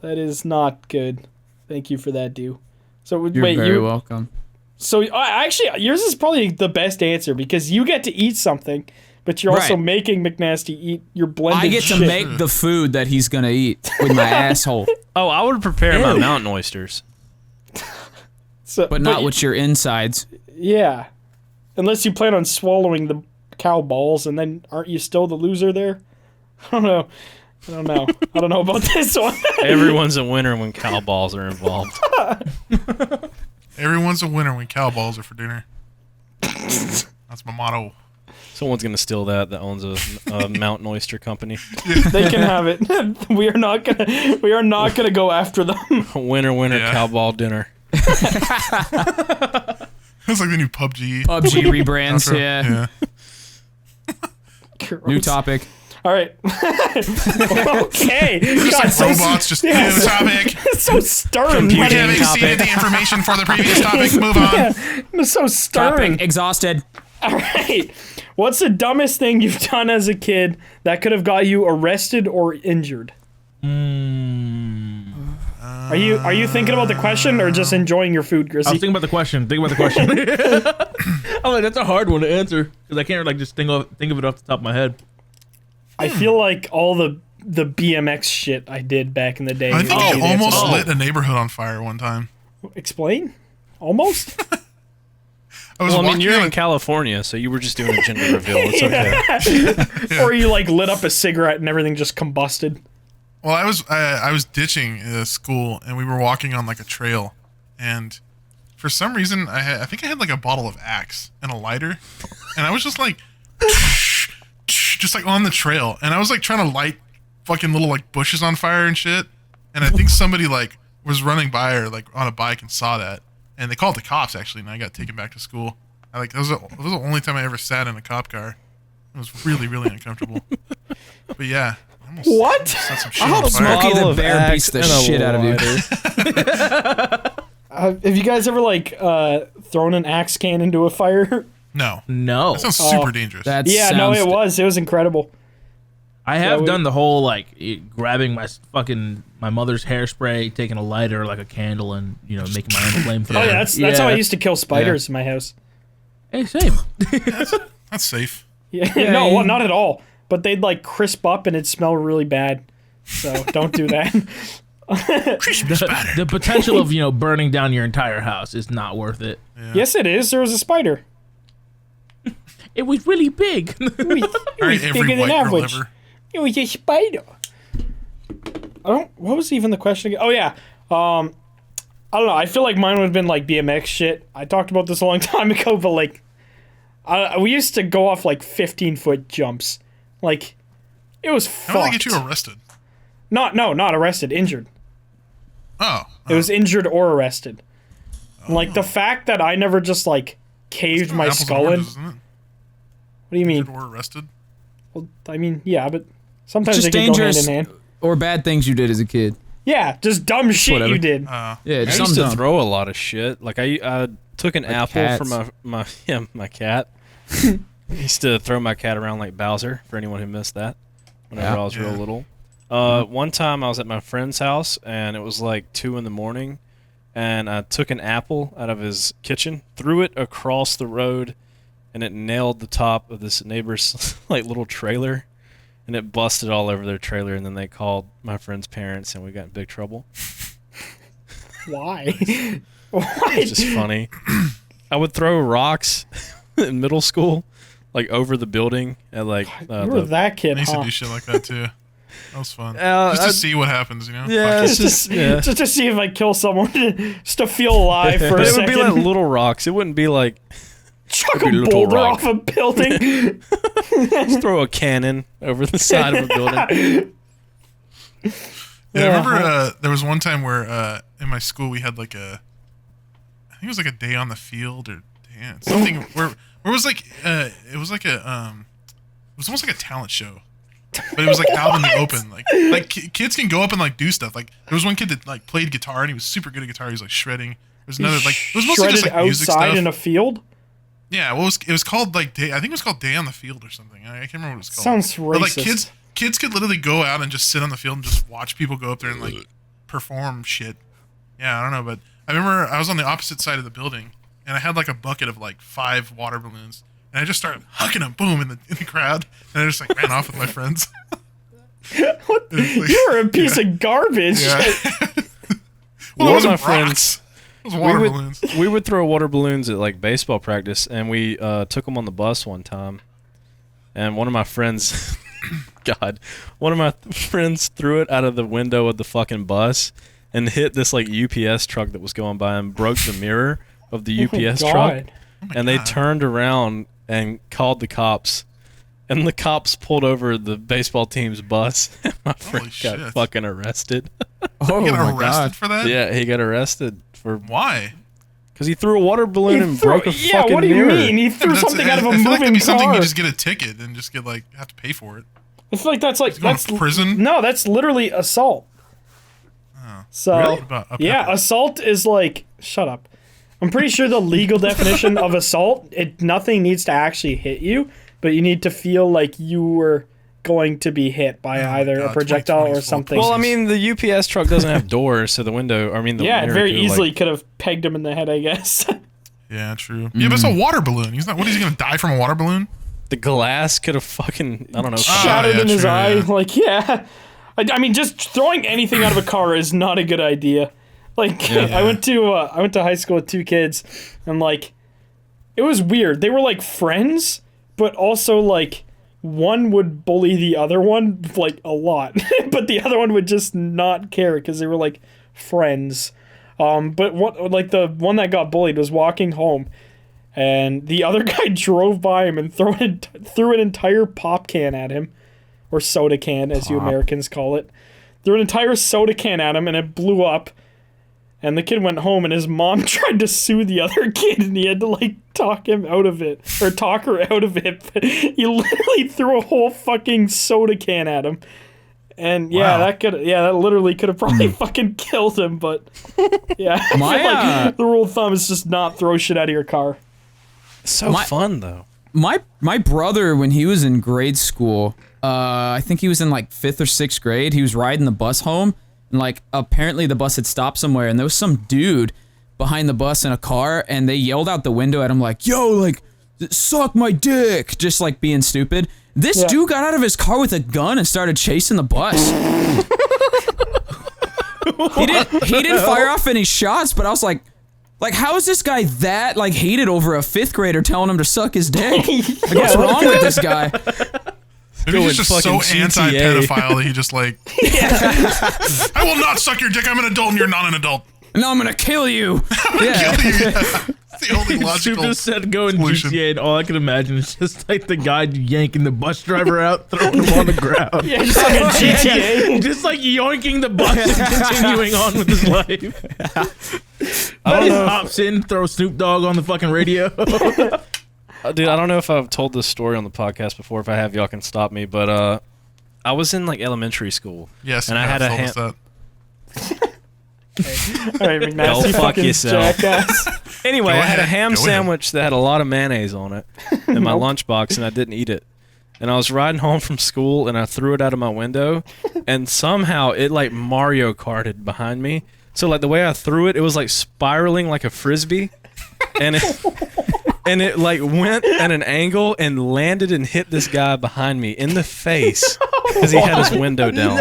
That is not good. Thank you for that, dude. So You're wait, very welcome. So actually, yours is probably the best answer because you get to eat something, but you're also Right. making McNasty eat your blended I get shit. to make the food that he's gonna eat with my asshole, Oh, I would prepare my mountain oysters. So, but not with your insides. Yeah. Unless you plan on swallowing the cow balls, and then aren't you still the loser there? I don't know. I don't know about this one. Everyone's a winner when cow balls are involved. Everyone's a winner when cow balls are for dinner. That's my motto. Someone's gonna steal that owns a mountain oyster company. They can have it. We are not gonna go after them. Winner, Yeah. cow ball dinner. It's like the new PUBG. PUBG rebrands. Outro. Yeah. New topic. All right. Okay. Just God, like so, robots, just new topic. so stern. We Computing have exceeded the information for the previous topic. Move on. It's so stern. Topic exhausted. All right. What's the dumbest thing you've done as a kid that could have got you arrested or injured? Are you thinking about the question or just enjoying your food, I Grizzy? was thinking about the question. I'm like, that's a hard one to answer because I can't like just think of it off the top of my head. I feel like all the BMX shit I did back in the day. I think would be I the almost answer. lit a neighborhood on fire one time. Explain? Almost? I was Well, I mean, walking you're down in California, so you were just doing a gender reveal. It's okay. Or you like lit up a cigarette and everything just combusted? Well, I was ditching school, and we were walking on like a trail, and for some reason, I think I had like a bottle of Axe and a lighter, and I was just like, just like on the trail, and I was like trying to light fucking little like bushes on fire and shit, and I think somebody like was running by or like on a bike and saw that, and they called the cops actually, and I got taken back to school. That was the only time I ever sat in a cop car. It was really really uncomfortable. But yeah. I almost What? set some shit I hope on fire. Smokey Bottle the of Bear Axe beats the and a shit out of you. lighter. Have you guys ever like thrown an axe can into a fire? No. No, That sounds super dangerous. That Yeah, no, sounds it was incredible. I have we- done the whole like grabbing my mother's hairspray, taking a lighter like a candle, and making my own flamethrower. Oh yeah, that's how I used to kill spiders in my house. Hey, same. That's safe. Yeah, Yeah, no, you- not at all. But they'd like crisp up and it'd smell really bad. So don't do that. The potential of burning down your entire house is not worth it. Yes, it is. There was a spider. It was really big. It was All right, every bigger than white girl average. ever. It was a spider. What was even the question again? Oh yeah. I don't know. I feel like mine would have been like BMX shit. I talked about this a long time ago, but like, we used to go off like 15-foot jumps. Like, it was How did they fucked. get you arrested? Not arrested, injured. Oh. It was injured or arrested. And, like the fact that I never just like caved my apples and skull in. oranges, isn't it? What do you mean? Or arrested? Well, I mean, yeah, but sometimes just they can go hand dangerous in hand. or bad things you did as a kid. Yeah, just dumb shit Whatever. you did. Yeah, I just used something to dumb. throw a lot of shit. Like I took an apple cats. from my cat. I used to throw my cat around like Bowser. For anyone who missed that, whenever I was real little. One time I was at my friend's house and it was like 2 a.m. and I took an apple out of his kitchen, threw it across the road, and it nailed the top of this neighbor's like little trailer, and it busted all over their trailer. And then they called my friend's parents, and we got in big trouble. Why? Why? It's just funny. I would throw rocks in middle school, like over the building at like You were that kid, I used to huh? do shit like that too. That was fun. Just to see what happens, yeah, Fuck it's just yeah. Just to see if I kill someone, just to feel alive for But a it would second. be like little rocks. It wouldn't be like Chuck be a little boulder rock. off a building. just throw a cannon over the side of a building. Yeah, I remember there was one time where in my school we had like I think it was like a day on the field or something where it was like it was almost like a talent show, but it was like out in the open. Like kids can go up and like do stuff. Like there was one kid that like played guitar and he was super good at guitar. He was like shredding. There's another like it was mostly Shredded just like music outside stuff. in a field. Yeah, well, it was called like day. I think it was called Day on the Field or something. I can't remember what it was called. Sounds racist. But like kids could literally go out and just sit on the field and just watch people go up there and like perform shit. Yeah, I don't know, but I remember I was on the opposite side of the building and I had like a bucket of like 5 water balloons and I just started hucking them, boom, in the crowd, and I just like ran off with my friends. What? Like, You're a piece of garbage. Yeah. One Well, of my rocks. friends, It was water balloons. we would throw water balloons at like baseball practice, and we took them on the bus one time. And one of my friends, one of my friends threw it out of the window of the fucking bus and hit this like UPS truck that was going by and broke the mirror of the UPS truck. And they turned around and called the cops. And the cops pulled over the baseball team's bus. And my friend got shit. fucking arrested. Oh You my got arrested god. for that? Yeah, he got arrested for Why? because he threw a water balloon and broke a Yeah, fucking what do you mirror. mean? He threw That's- something out of a I feel like that'd moving be something car. you just get a ticket and just get like have to pay for it. I feel like that's like Going that's to prison? No, that's literally assault. So Really? About- yeah, okay. assault is like shut up. I'm pretty sure the legal definition of assault, nothing needs to actually hit you, but you need to feel like you were going to be hit by either God, a projectile 2020 or is full of something. Well, I mean, the UPS truck doesn't have doors, so the window, I mean, the yeah, it mirror very could, easily like, could have pegged him in the head, I guess. Yeah, true. Yeah, but it's a water balloon. He's not. What is he gonna die from a water balloon? the glass could have fucking, I don't know. Shattered yeah, in his true, eye. yeah. Like, yeah. I mean, just throwing anything out of a car is not a good idea. Like, I went to high school with 2 kids, and like, it was weird. They were like friends, but also like one would bully the other one like a lot, but the other one would just not care because they were like friends. But what like the one that got bullied was walking home, and the other guy drove by him and threw an entire pop can at him, or soda can as you Americans call it. Threw an entire soda can at him and it blew up. And the kid went home and his mom tried to sue the other kid and he had to like talk him out of it, or talk her out of it. But he literally threw a whole fucking soda can at him. And yeah, Wow. that literally could have probably fucking killed him, but yeah. I My, feel like the rule of thumb is just not throw shit out of your car. So fun, though. My brother, when he was in grade school, I think he was in like 5th or 6th grade, he was riding the bus home, and like apparently the bus had stopped somewhere, and there was some dude behind the bus in a car, and they yelled out the window at him like, yo, like, suck my dick, just like being stupid. This dude got out of his car with a gun and started chasing the bus. He didn't fire off any shots, but I was like, how is this guy that like hated over a 5th grader telling him to suck his dick? Like, what's wrong with this guy? Maybe he's Going just so fucking GTA. anti-pedophile that he just like. I will not suck your dick. I'm an adult and you're not an adult. No, I'm gonna kill you. Yeah. It's the only logical. Super said going solution. GTA, and all I can imagine is just like the guy yanking the bus driver out, throwing him on the ground. Yeah, just like a GTA. Just like yoinking the bus and continuing on with his life. I don't He know. hops in, throws Snoop Dogg on the fucking radio. Dude, I don't know if I've told this story on the podcast before. If I have, y'all can stop me. But I was in like elementary school. Yes, and you I had a told hand. us that. All right, McNasty, Go you fuck fucking yourself. jackass. Anyway, Go I had a ahead, ham go ahead. sandwich that had a lot of mayonnaise on it in my lunchbox, and I didn't eat it. And I was riding home from school, and I threw it out of my window, and somehow it like Mario Karted behind me. So like the way I threw it, it was like spiraling like a frisbee, and it like went at an angle and landed and hit this guy behind me in the face because he had his window down.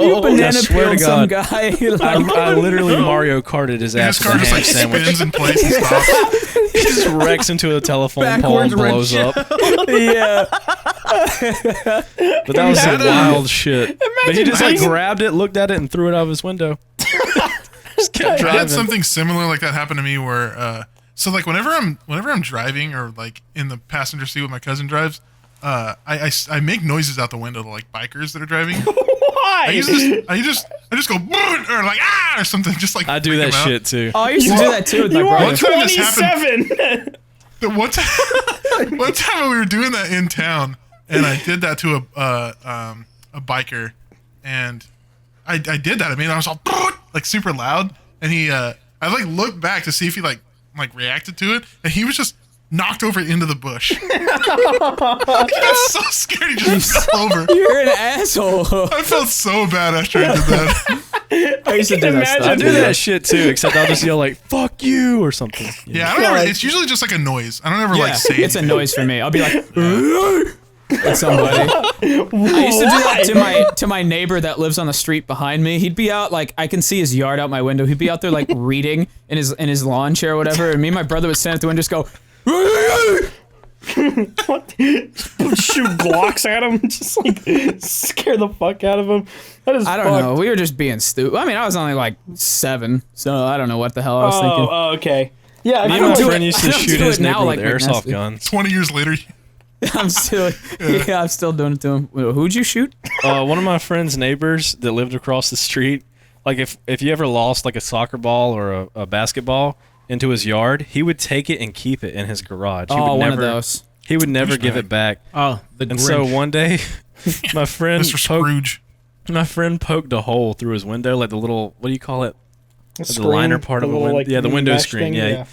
You banana I swear to peeled some God. guy. I literally Mario Karted his ass His with car a just ham like sandwich. spins in place and stops. He just wrecks into a telephone pole and Backwards blows wrench. up. Yeah. But that was some Imagine- wild shit. But he just like being- grabbed it, looked at it, and threw it out of his window. Just kept I had driving. something similar like that happen to me where so like whenever I'm driving or like in the passenger seat with my cousin drives, I make noises out the window to like bikers that are driving. Why? I just go "Boom," or like ah or something, just like I do freak that him out. shit too. Oh, I used to do that too with my You brother. are One time this happened- 27. The one time we were doing that in town, and I did that to a biker, and I did that. I mean, I was all like super loud, and he I like looked back to see if he like reacted to it, and he was just knocked over into the bush. He got so scared he just fell over. You're an asshole. I felt so bad after I did that. I used to do that stuff. I do that shit too, except I'll just yell like "fuck you" or something. You know? Yeah, I don't ever, it's usually just like a noise. I don't ever like say it's a anything. noise for me. I'll be like, at somebody. I used to do that to my neighbor that lives on the street behind me. He'd be out like I can see his yard out my window. He'd be out there like reading in his lawn chair or whatever, and me and my brother would stand at the window and just go. What? Shoot Glocks at him, just like scare the fuck out of him. That is. I don't know. We were just being stupid. I mean, I was only like 7, so I don't know what the hell I was thinking. Oh, okay. Yeah, Me I and my don't friend used to shoot his neighbor with airsoft guns. 20 years later. I'm still doing it to him. Who'd you shoot? One of my friend's neighbors that lived across the street. Like if you ever lost like a soccer ball or a basketball into his yard, he would take it and keep it in his garage. He would one never, of those. He would never give it back. Oh, the And Grinch. so one day, my friend Mr. Scrooge. poked a hole through his window, like the little, what do you call it? screen, The liner part of the window. like, Yeah, the window mesh screen. thing, Yeah.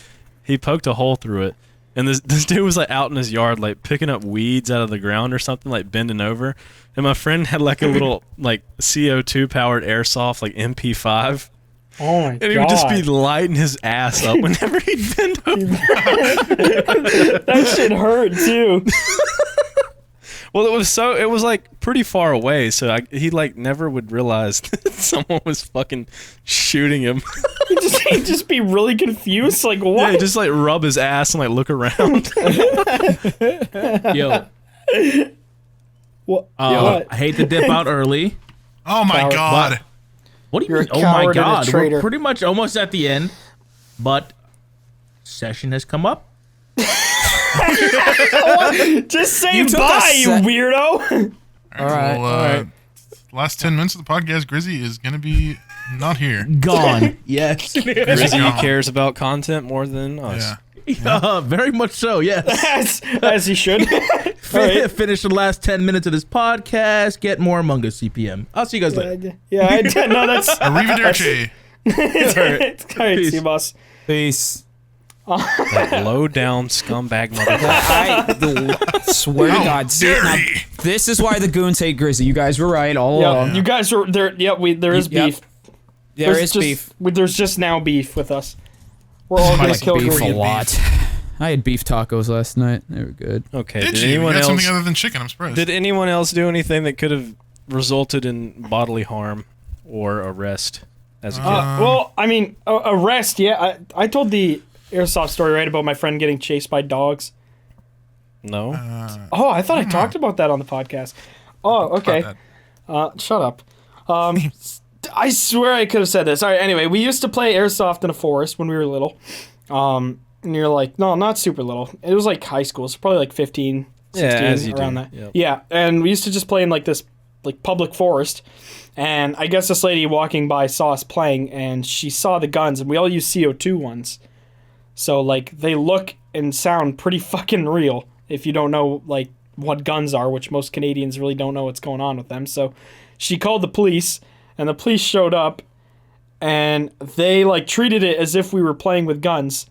He poked a hole through it. And this dude was like out in his yard, like picking up weeds out of the ground or something, like bending over. And my friend had like a little like CO2 powered airsoft, like MP5. Oh my god! And he would just be lighting his ass up whenever he'd bend over. That shit hurt too. Well, it was like pretty far away, so he like never would realize that someone was fucking shooting him. He'd just be really confused, like what? Yeah, he'd just like rub his ass and like look around. Yo, What? I hate to dip out early. Oh my Coward. god. What do you You're mean? a Oh my coward and a god, traitor. we're pretty much almost at the end, but session has come up. Just say You took bye, a you sec- weirdo. All right. Well, last 10 minutes of the podcast, Grizzy is going to be not here. Gone. Yes. Grizzy gone. cares about content more than us. Yeah. Very much so. Yes. as he should. Finish the last 10 minutes of this podcast. Get more Among Us CPM. I'll see you guys later. Yeah, no, that's Arrivederci. it's all right. See you, boss. Peace. That low down scumbag motherfucker. I swear to God. See, now, Dirty. this is why the goons hate Grizzy. You guys were right all Yeah, along. you guys are there. Yeah, there is Yep. beef. There There's is just- beef. There's just now beef with us. We're all I gonna like kill beef a Grizzy. lot. I had beef tacos last night. They were good. Okay, Did did you? You anyone got something else other than chicken. I'm surprised. did anyone else do anything that could have resulted in bodily harm or arrest as a kid? Well, I mean, arrest. Yeah, I told the airsoft story right about my friend getting chased by dogs. No. Oh, I thought I talked about that on the podcast. Oh, okay. Shut up. I swear I could have said this. All right, anyway, we used to play airsoft in a forest when we were little. And you're like, no, not super little. It was like high school. It's probably like 15, 16, as you around do. that. Yep. Yeah, and we used to just play in like this like public forest. And I guess this lady walking by saw us playing, and she saw the guns, and we all use CO2 ones. So like they look and sound pretty fucking real if you don't know like what guns are, which most Canadians really don't know what's going on with them. So she called the police, and the police showed up, and they like treated it as if we were playing with guns.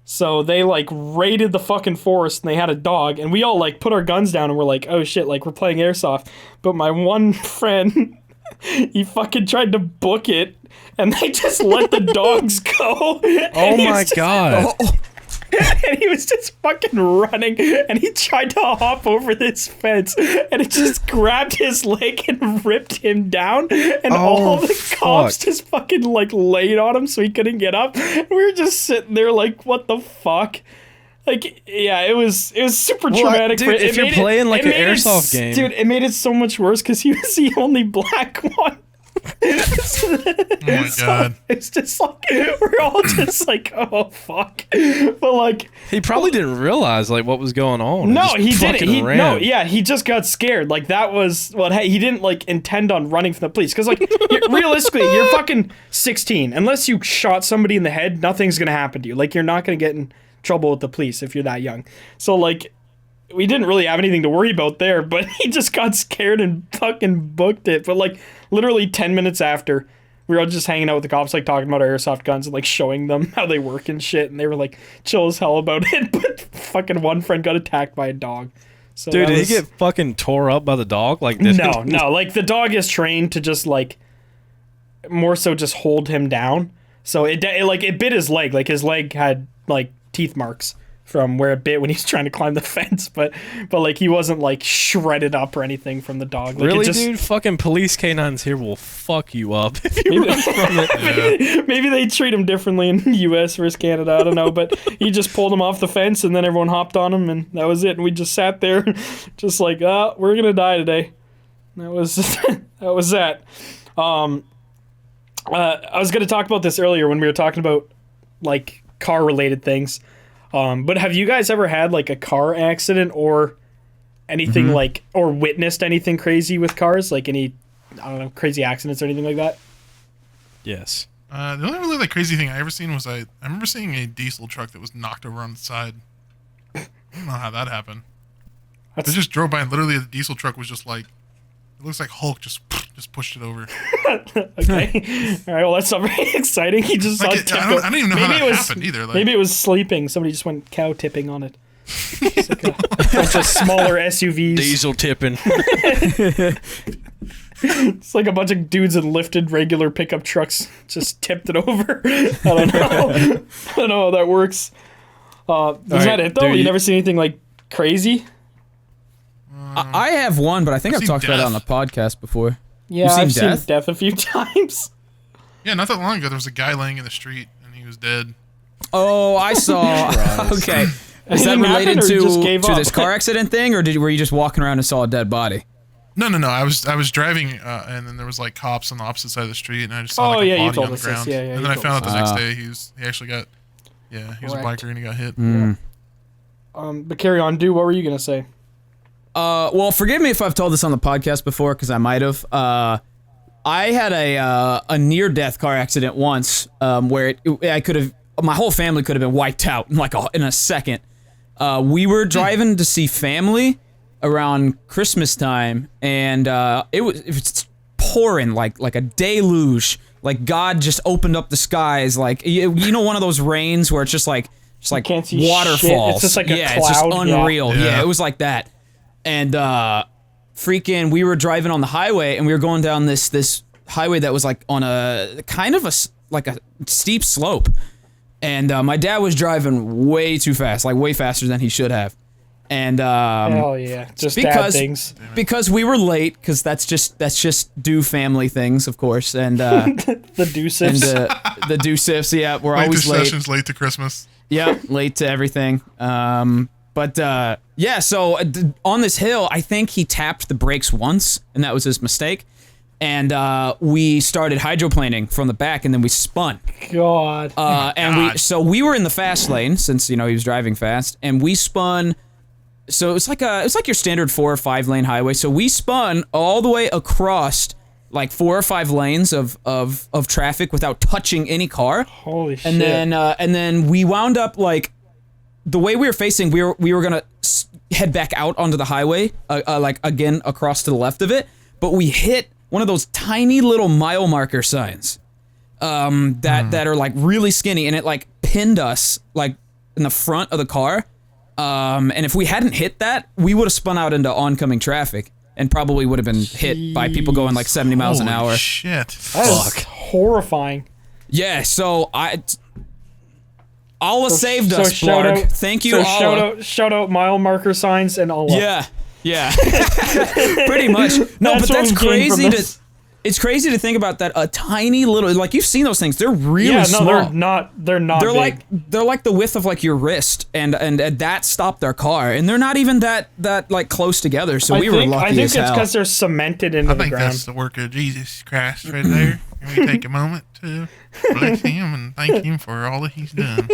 So they like raided the fucking forest, and they had a dog, and we all like put our guns down, and we're like, oh shit, like we're playing airsoft. But my one friend, he fucking tried to book it, and they just let the dogs go. Oh my god. And he was just fucking running, and he tried to hop over this fence, and it just grabbed his leg and ripped him down, and all the cops fuck. just fucking like laid on him so he couldn't get up. And we were just sitting there like, what the fuck? Like, yeah, it was super traumatic. dude, if you're playing like an airsoft game. Dude, it made it so much worse because he was the only black one. Oh my god. It's just like we're all just like, oh fuck, but like He probably didn't realize like what was going on. no, Just he didn't. fucking He ran. no, yeah, he just got scared. Like that was well, hey, he didn't like intend on running from the police because like realistically, you're fucking 16. Unless you shot somebody in the head, nothing's gonna happen to you. Like you're not gonna get in trouble with the police if you're that young. So like. We didn't really have anything to worry about there, but he just got scared and fucking booked it. But like literally 10 minutes after, we were all just hanging out with the cops, like talking about our airsoft guns and like showing them how they work and shit, and they were like chill as hell about it. But fucking one friend got attacked by a dog. So Dude, did he get fucking tore up by the dog? Like this? No. Like the dog is trained to just like more so just hold him down. So it bit his leg. Like his leg had like teeth marks from where it bit when he's trying to climb the fence, but like he wasn't like shredded up or anything from the dog. Like, really, dude? Fucking police canines here will fuck you up if you run from it. Maybe they treat him differently in the U.S. versus Canada. I don't know, but he just pulled him off the fence, and then everyone hopped on him, and that was it. And we just sat there, just like, we're gonna die today. That was that. I was gonna talk about this earlier when we were talking about like car related things. But have you guys ever had like a car accident or anything like, or witnessed anything crazy with cars? Like any, I don't know, crazy accidents or anything like that? Yes. The only really like crazy thing I ever seen was I remember seeing a diesel truck that was knocked over on the side. I don't know how that happened. I just drove by and literally the diesel truck was just like, it looks like Hulk just pushed it over. Okay. All right. Well, that's not very exciting. He just like I don't even know how that happened either. Like, maybe it was sleeping. Somebody just went cow tipping on it. It's like a bunch of smaller SUVs. Diesel tipping. It's like a bunch of dudes in lifted regular pickup trucks just tipped it over. I don't know. I don't know how that works. Is that it though? You never seen anything like crazy? I have one, but I think I've talked about it on the podcast before. Yeah, I've seen death a few times. Yeah, not that long ago, there was a guy laying in the street and he was dead. Oh, I saw. Okay, is that related to this car accident thing, or were you just walking around and saw a dead body? No. I was driving, and then there was like cops on the opposite side of the street, and I just saw like a body on the ground. And then I found out the next day he actually got, he was a biker and he got hit. But carry on, dude. What were you gonna say? Well, forgive me if I've told this on the podcast before, because I might have. I had a near-death car accident once, where my whole family could have been wiped out in a second. We were driving to see family around Christmas time, and it was pouring like a deluge. Like God just opened up the skies, like you know, one of those rains where it's just like can't see waterfalls. Shit. It's just like a cloud. It's just unreal. Yeah, it was like that. And freaking, we were driving on the highway, and we were going down this highway that was like on a kind of a steep slope. And my dad was driving way too fast, like way faster than he should have. And hell yeah, just dad things. Because we were late, because that's just do family things, of course. And the do-sifs. And the do-sifs, yeah, we're late always to late. Sessions, late to Christmas. Yep, late to everything. But so on this hill, I think he tapped the brakes once, and that was his mistake. And we started hydroplaning from the back, and then we spun. God. We were in the fast lane, since he was driving fast, and we spun. So it's like your standard 4 or 5 lane highway. So we spun all the way across like 4 or 5 lanes of traffic without touching any car. Holy shit. And then we wound up like the way we were facing, we were gonna head back out onto the highway, like again across to the left of it, but we hit one of those tiny little mile marker signs that are like really skinny, and it like pinned us like in the front of the car. And if we hadn't hit that, we would have spun out into oncoming traffic and probably would have been hit by people going like 70 miles an hour. Shit. That is horrifying. Yeah, so Allah saved us, Blarg. Thank you, Allah. Shout out mile marker signs and Allah. Yeah. Pretty much. No, but that's crazy it's crazy to think about that. A tiny little, like, you've seen those things. They're really small. They're not big. They're like the width of like your wrist, and that stopped their car, and they're not even that like close together. So we were lucky as hell. I think it's because they're cemented into the ground. I think that's the work of Jesus Christ right there. And we take a moment to bless him and thank him for all that he's done.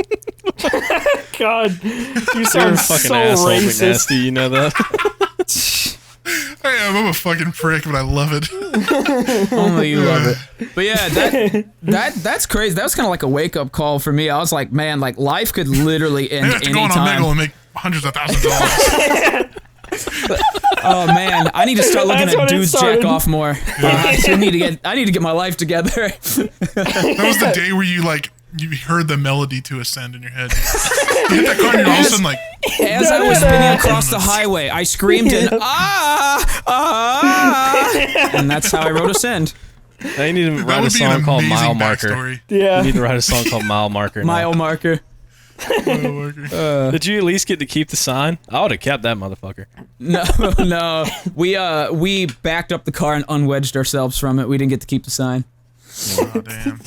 God, you sound fucking so asshole, racist. Nasty, you know that? I am. I'm a fucking prick, but I love it. Only you love it. But yeah, that's crazy. That was kind of like a wake up call for me. I was like, man, like life could literally end I have to go on anytime. Omegle and make hundreds of thousands of dollars. Oh man, I need to start looking That's at when it dudes started. jack off more. So I need to get my life together. That was the day where you heard the melody to Ascend in your head. You hit that car and you're all of a sudden like, As I was spinning across the highway, I screamed and and that's how I wrote Ascend. Now you need to that write a would be an song called amazing Mile Marker. backstory. Yeah. You need to write a song called Mile Marker. now. Mile marker. Mile marker. Did you at least get to keep the sign? I would have kept that motherfucker. No. We backed up the car and unwedged ourselves from it. We didn't get to keep the sign. Oh, damn.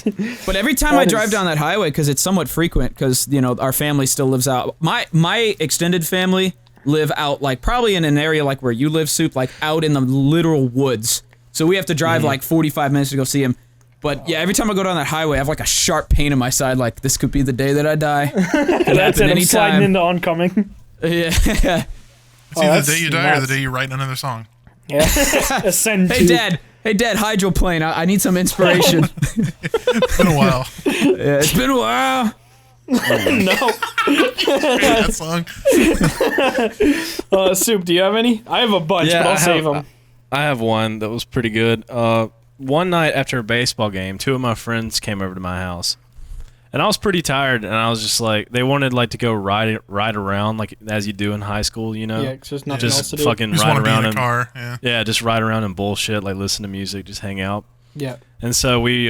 But every time I drive down that highway, because it's somewhat frequent, because our family still lives out. My extended family live out like probably in an area like where you live, Soup, like out in the literal woods. So we have to drive like 45 minutes to go see him. But yeah, every time I go down that highway, I have like a sharp pain in my side. Like this could be the day that I die. Could That's happen it. I'm sliding anytime. into oncoming. Yeah. It's either that's the day you die or the nuts. day you write another song. Yeah. Ascend Hey to. Dad, hydroplane. I need some inspiration. It's been a while. Yeah, it's been a while. No. That song. Soup, do you have any? I have a bunch, but I'll save them. I have one that was pretty good. One night after a baseball game, two of my friends came over to my house. And I was pretty tired, and I was just like, they wanted like to go ride around like as you do in high school, you know? Yeah, 'cause there's nothing else Just to do. fucking Just ride want to be around in a and car. Yeah. yeah, just ride around and bullshit, like listen to music, just hang out. Yeah. And so we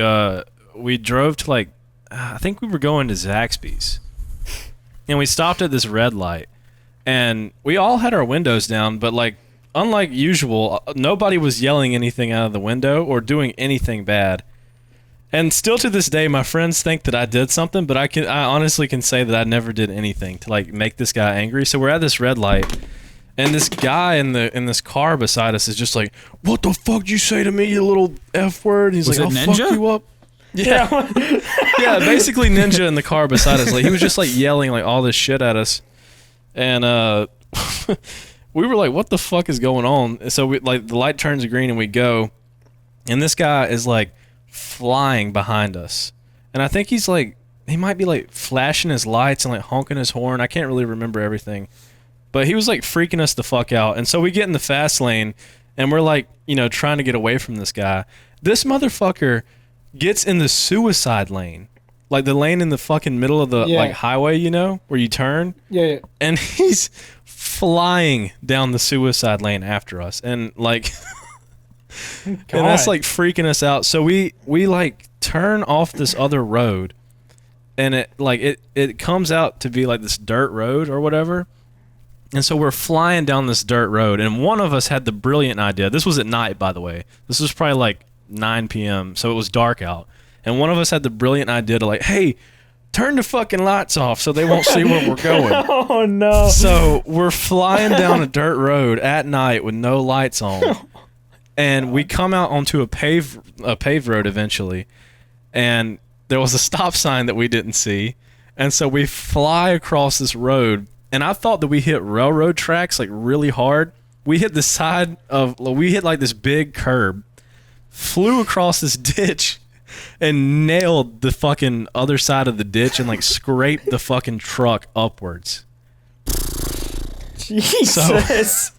drove to like, I think we were going to Zaxby's, and we stopped at this red light, and we all had our windows down, but like unlike usual, nobody was yelling anything out of the window or doing anything bad. And still to this day, my friends think that I did something, but I honestly can say that I never did anything to like make this guy angry. So we're at this red light, and this guy in this car beside us is just like, "What the fuck you say to me, you little F word?" He's Was like, it "I'll Ninja? fuck you up." Yeah, yeah, basically Ninja in the car beside us. Like he was just like yelling like all this shit at us, and we were like, "What the fuck is going on?" And so we like the light turns green and we go, and this guy is like flying behind us, and I think he might be like flashing his lights and like honking his horn. I can't really remember everything, but he was like freaking us the fuck out. And so we get in the fast lane, and we're like, trying to get away from this guy. This motherfucker gets in the suicide lane, like the lane in the fucking middle of the like highway, where you turn. Yeah. And he's flying down the suicide lane after us, and like and that's like freaking us out. So we like turn off this other road, and it comes out to be like this dirt road or whatever. And so we're flying down this dirt road, and one of us had the brilliant idea. This was at night, by the way. This was probably like 9 p.m., so it was dark out. And one of us had the brilliant idea to like, hey, turn the fucking lights off so they won't see where we're going. Oh no. So we're flying down a dirt road at night with no lights on. And we come out onto a paved road eventually, and there was a stop sign that we didn't see, and so we fly across this road, and I thought that we hit railroad tracks like really hard. We hit like this big curb, flew across this ditch, and nailed the fucking other side of the ditch and like scraped the fucking truck upwards. Jesus.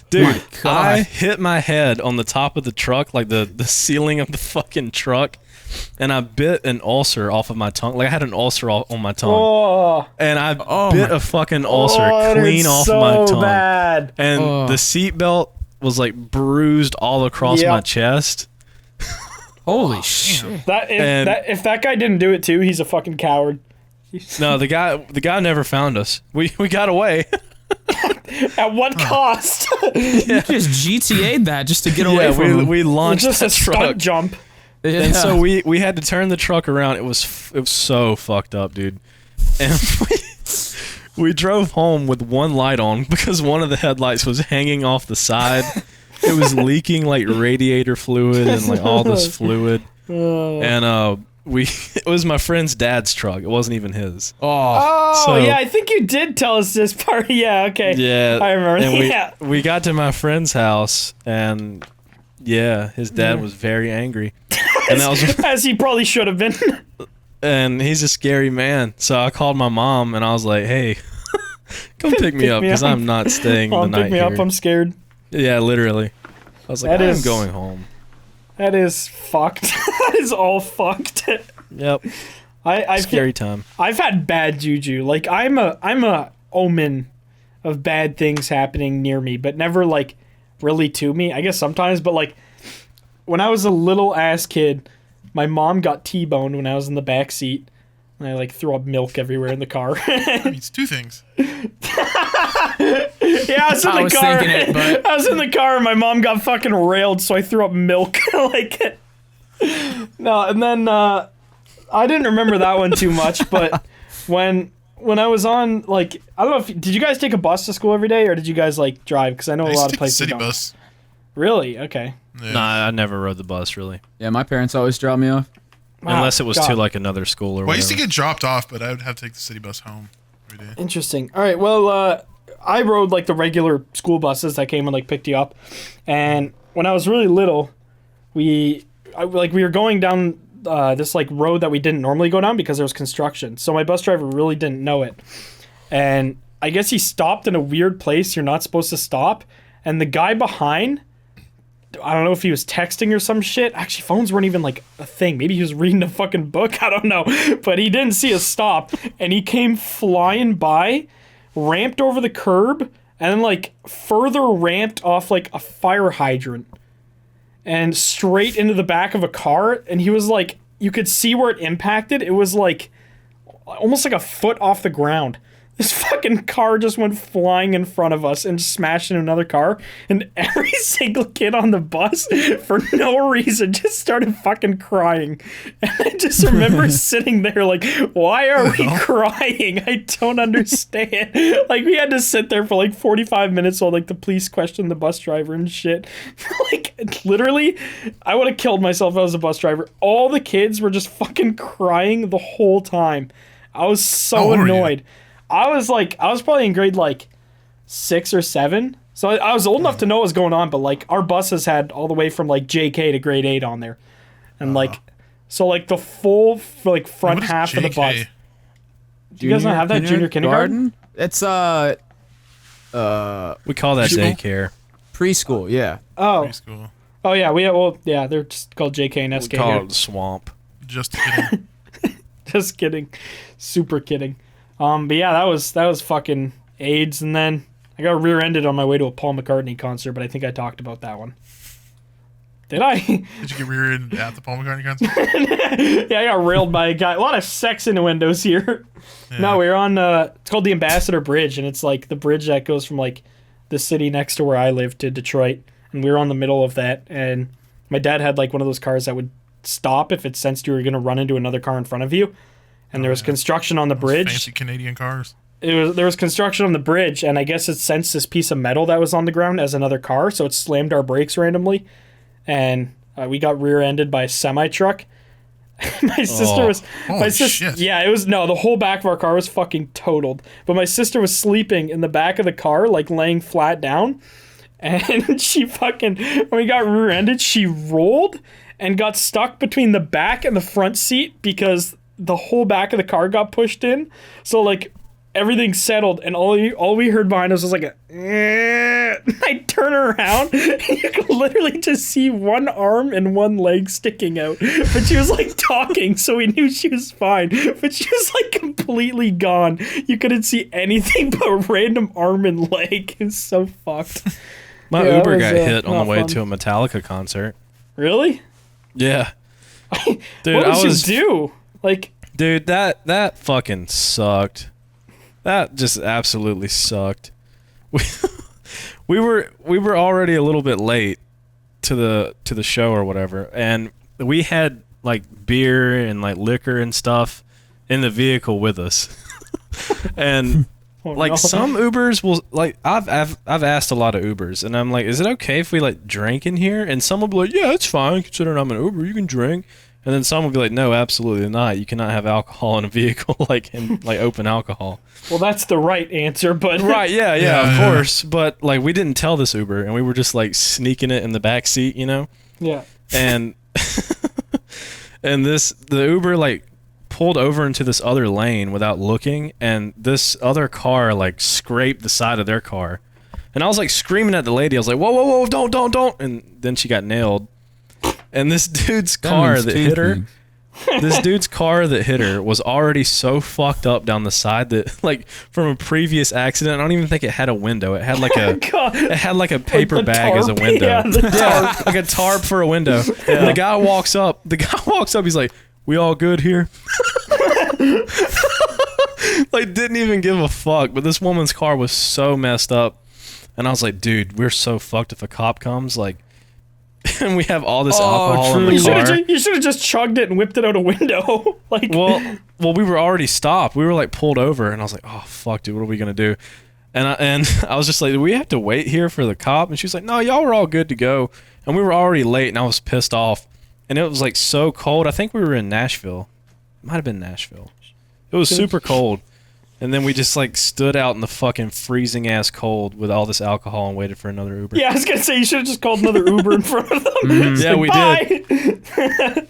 Dude, I hit my head on the top of the truck, like the ceiling of the fucking truck, and I bit an ulcer off of my tongue. Like I had an ulcer on my tongue. Oh. And I bit a fucking ulcer clean off so of my tongue. Bad. And the seatbelt was like bruised all across my chest. Holy shit. If that guy didn't do it too, he's a fucking coward. No, the guy never found us. We got away. At what cost? You just GTA'd that just to get away from him. we launched Just that a stunt truck. jump. Yeah. And so we had to turn the truck around. It was so fucked up, dude. And we drove home with one light on because one of the headlights was hanging off the side. It was leaking like radiator fluid and like all this fluid. And it was my friend's dad's truck. It wasn't even his. Oh, yeah, I think you did tell us this part. Yeah, okay. Yeah. I remember. And we got to my friend's house, and yeah, his dad was very angry. And that was as he probably should have been. And he's a scary man. So I called my mom, and I was like, hey, Come pick me up because I'm not staying the Mom, night pick me here. up. I'm scared. Yeah, literally. I was like, I'm going home. That is fucked. That is all fucked. Yep. Scary time. I've had bad juju. Like I'm a omen of bad things happening near me, but never like really to me. I guess sometimes, but like when I was a little ass kid, my mom got T-boned when I was in the back seat. And I like threw up milk everywhere in the car. That means two things. Yeah, I was in the car. Thinking it, but I was in the car and my mom got fucking railed, so I threw up milk. Like, no, and then I didn't remember that one too much, but when I was on, like, I don't know if did you guys take a bus to school every day or did you guys like drive? Because I know I a used lot to of take the places city don't. bus. Really? Okay. Yeah. Nah, I never rode the bus really, yeah, my parents always drop me off. Wow, unless it was God. to like another school or Well, I whatever. used to get dropped off, but I would have to take the city bus home every day. Interesting. All right. Well, I rode like the regular school buses that came and like picked you up, and when I was really little, we were going down this like road that we didn't normally go down because there was construction. So my bus driver really didn't know it, and I guess he stopped in a weird place you're not supposed to stop, and the guy behind. I don't know if he was texting or some shit. Actually, phones weren't even like a thing. Maybe he was reading a fucking book. I don't know. But he didn't see us stop. And he came flying by, ramped over the curb, and then like further ramped off like a fire hydrant and straight into the back of a car. And he was like, you could see where it impacted. It was like almost like a foot off the ground. This fucking car just went flying in front of us and smashed into another car. And every single kid on the bus, for no reason, just started fucking crying. And I just remember sitting there like, why are we crying? I don't understand. Like, we had to sit there for like 45 minutes while like the police questioned the bus driver and shit. Like, literally, I would have killed myself if I was a bus driver. All the kids were just fucking crying the whole time. I was so How old were you? annoyed. I was probably in grade like 6 or 7. So I was old enough to know what was going on, but like our buses had all the way from like JK to grade 8 on there. And like, so like the full like front What is half of the JK? bus. Do you guys not have that junior kindergarten? It's we call that Preschool? daycare. preschool. Yeah. Oh, Preschool. oh yeah, they're just called JK and SK We call here. it the swamp. Just kidding. Just kidding. Super kidding. But yeah, that was fucking AIDS, and then I got rear-ended on my way to a Paul McCartney concert, but I think I talked about that one. Did I? Did you get rear-ended at the Paul McCartney concert? Yeah, I got railed by a guy. A lot of sex innuendos here. Yeah. No, we were on, it's called the Ambassador Bridge, and it's like the bridge that goes from like the city next to where I live to Detroit, and we were on the middle of that, and my dad had like one of those cars that would stop if it sensed you were going to run into another car in front of you. And there was construction on the bridge. Fancy Canadian cars. There was construction on the bridge, and I guess it sensed this piece of metal that was on the ground as another car, so it slammed our brakes randomly, and we got rear-ended by a semi-truck. My sister was... Holy shit. Yeah, it was... No, the whole back of our car was fucking totaled. But my sister was sleeping in the back of the car, like laying flat down, and she fucking... When we got rear-ended, she rolled and got stuck between the back and the front seat because the whole back of the car got pushed in. So, like, everything settled, and all we heard behind us was like a... I turn around, and you could literally just see one arm and one leg sticking out. But she was, like, talking, so we knew she was fine. But she was, like, completely gone. You couldn't see anything but a random arm and leg. It's so fucked. My Yeah, Uber that was, got hit on not the way fun. to a Metallica concert. Really? Yeah. Dude, What did you do? Like... Dude, that fucking sucked. That just absolutely sucked. We were already a little bit late to the show or whatever, and we had like beer and like liquor and stuff in the vehicle with us. And Oh, like no. some Ubers will like I've asked a lot of Ubers, and I'm like, is it okay if we like drink in here? And some will be like, yeah, it's fine considering I'm an Uber, you can drink. And then some will be like, no, absolutely not. You cannot have alcohol in a vehicle, like open alcohol. Well, that's the right answer, but... Right, yeah, Yeah. of course. But like we didn't tell this Uber, and we were just like sneaking it in the back seat, you know? Yeah. And and the Uber like pulled over into this other lane without looking, and this other car like scraped the side of their car. And I was like screaming at the lady. I was like, whoa, whoa, whoa, don't. And then she got nailed. And this dude's car that hit her, this dude's car that hit her was already so fucked up down the side that, like, from a previous accident, I don't even think it had a window. It had like a a paper bag as a window. Yeah, like a tarp for a window. Yeah. And the guy walks up. He's like, "We all good here?" Like, didn't even give a fuck. But this woman's car was so messed up, and I was like, "Dude, we're so fucked if a cop comes." Like. And we have all this alcohol in the car. You should have just chugged it and whipped it out a window. Like, well, we were already stopped. We were like pulled over, and I was like, "Oh fuck, dude, what are we gonna do?" And I was just like, "Do we have to wait here for the cop?" And she was like, "No, y'all were all good to go." And we were already late, and I was pissed off. And it was like so cold. I think we were in Nashville. It might have been Nashville. It was super cold. And then we just like stood out in the fucking freezing ass cold with all this alcohol and waited for another Uber. Yeah, I was gonna say you should have just called another Uber in front of them. Yeah, like, we did.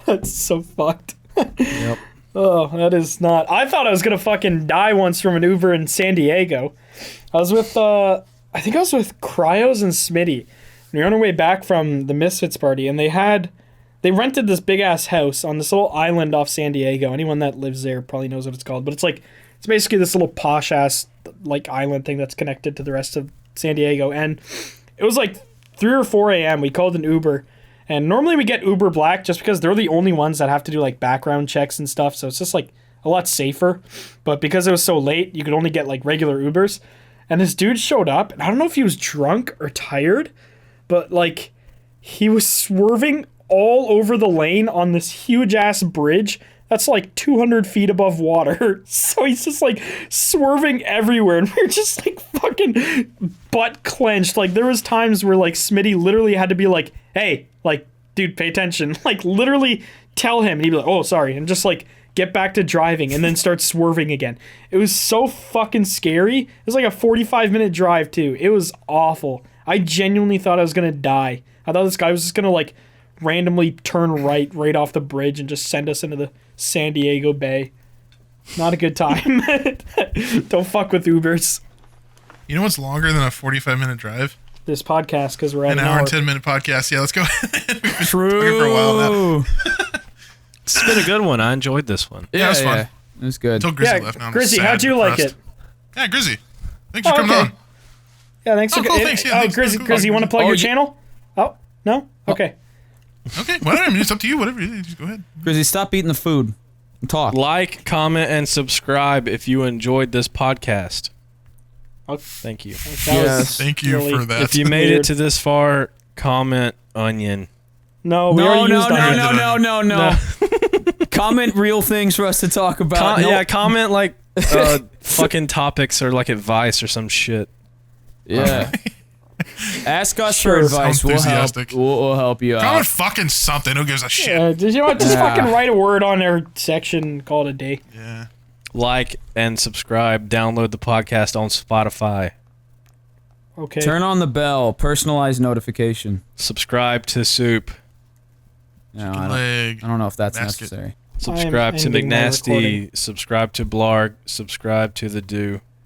That's so fucked. Yep. Oh, that is not. I thought I was gonna fucking die once from an Uber in San Diego. I was with I think I was with Cryos and Smitty. We were on our way back from the Misfits party, and they rented this big ass house on this little island off San Diego. Anyone that lives there probably knows what it's called, but it's basically this little posh ass like island thing that's connected to the rest of San Diego. And it was like 3 or 4 a.m. We called an Uber, and normally we get Uber Black just because they're the only ones that have to do like background checks and stuff. So it's just like a lot safer. But because it was so late, you could only get like regular Ubers. And this dude showed up, and I don't know if he was drunk or tired, but like he was swerving all over the lane on this huge ass bridge that's like 200 feet above water. So he's just like swerving everywhere, and we're just like fucking butt clenched. Like there was times where like Smitty literally had to be like, "Hey, like dude, pay attention." Like literally tell him, and he'd be like, "Oh, sorry," and just like get back to driving and then start swerving again. It was so fucking scary. It was like a 45-minute drive too. It was awful. I genuinely thought I was gonna die. I thought this guy was just gonna like randomly turn right off the bridge and just send us into the San Diego Bay. Not a good time. Don't fuck with Ubers. You know what's longer than a 45-minute drive? This podcast, because we're at an hour and 10-minute podcast. Yeah, let's go. True. For a while now. It's been a good one. I enjoyed this one. Yeah, it was fun. It was good. Until Grizzy left. Now I'm Grizzy, sad how'd you and like depressed. it? Yeah, Grizzy. Thanks for coming on. Yeah, thanks for cool, thanks. Yeah, thanks. Grizzy, Cool. Grizzy, you want to plug your channel? Oh, no? Okay. Okay, whatever. I mean, it's up to you. Whatever. Just go ahead. Grizzy, stop eating the food and talk. Like, comment, and subscribe if you enjoyed this podcast. Oh, Thank you. Thank you for that. If you made it to this far, comment onion. No, we already used No. Comment real things for us to talk about. Yeah, comment like fucking topics or like advice or some shit. Yeah. Ask us Sure. for advice. Sounds enthusiastic. We'll help you out. Comment fucking something. Who gives a shit? you know what? Just fucking write a word on our section, call it a day. Yeah. Like and subscribe. Download the podcast on Spotify. Okay. Turn on the bell. Personalized notification. Subscribe to Soup. No, Leg. I don't know if that's Basket. necessary. Subscribe to ending my McNasty. recording. Subscribe to Blarg. Subscribe to The Do.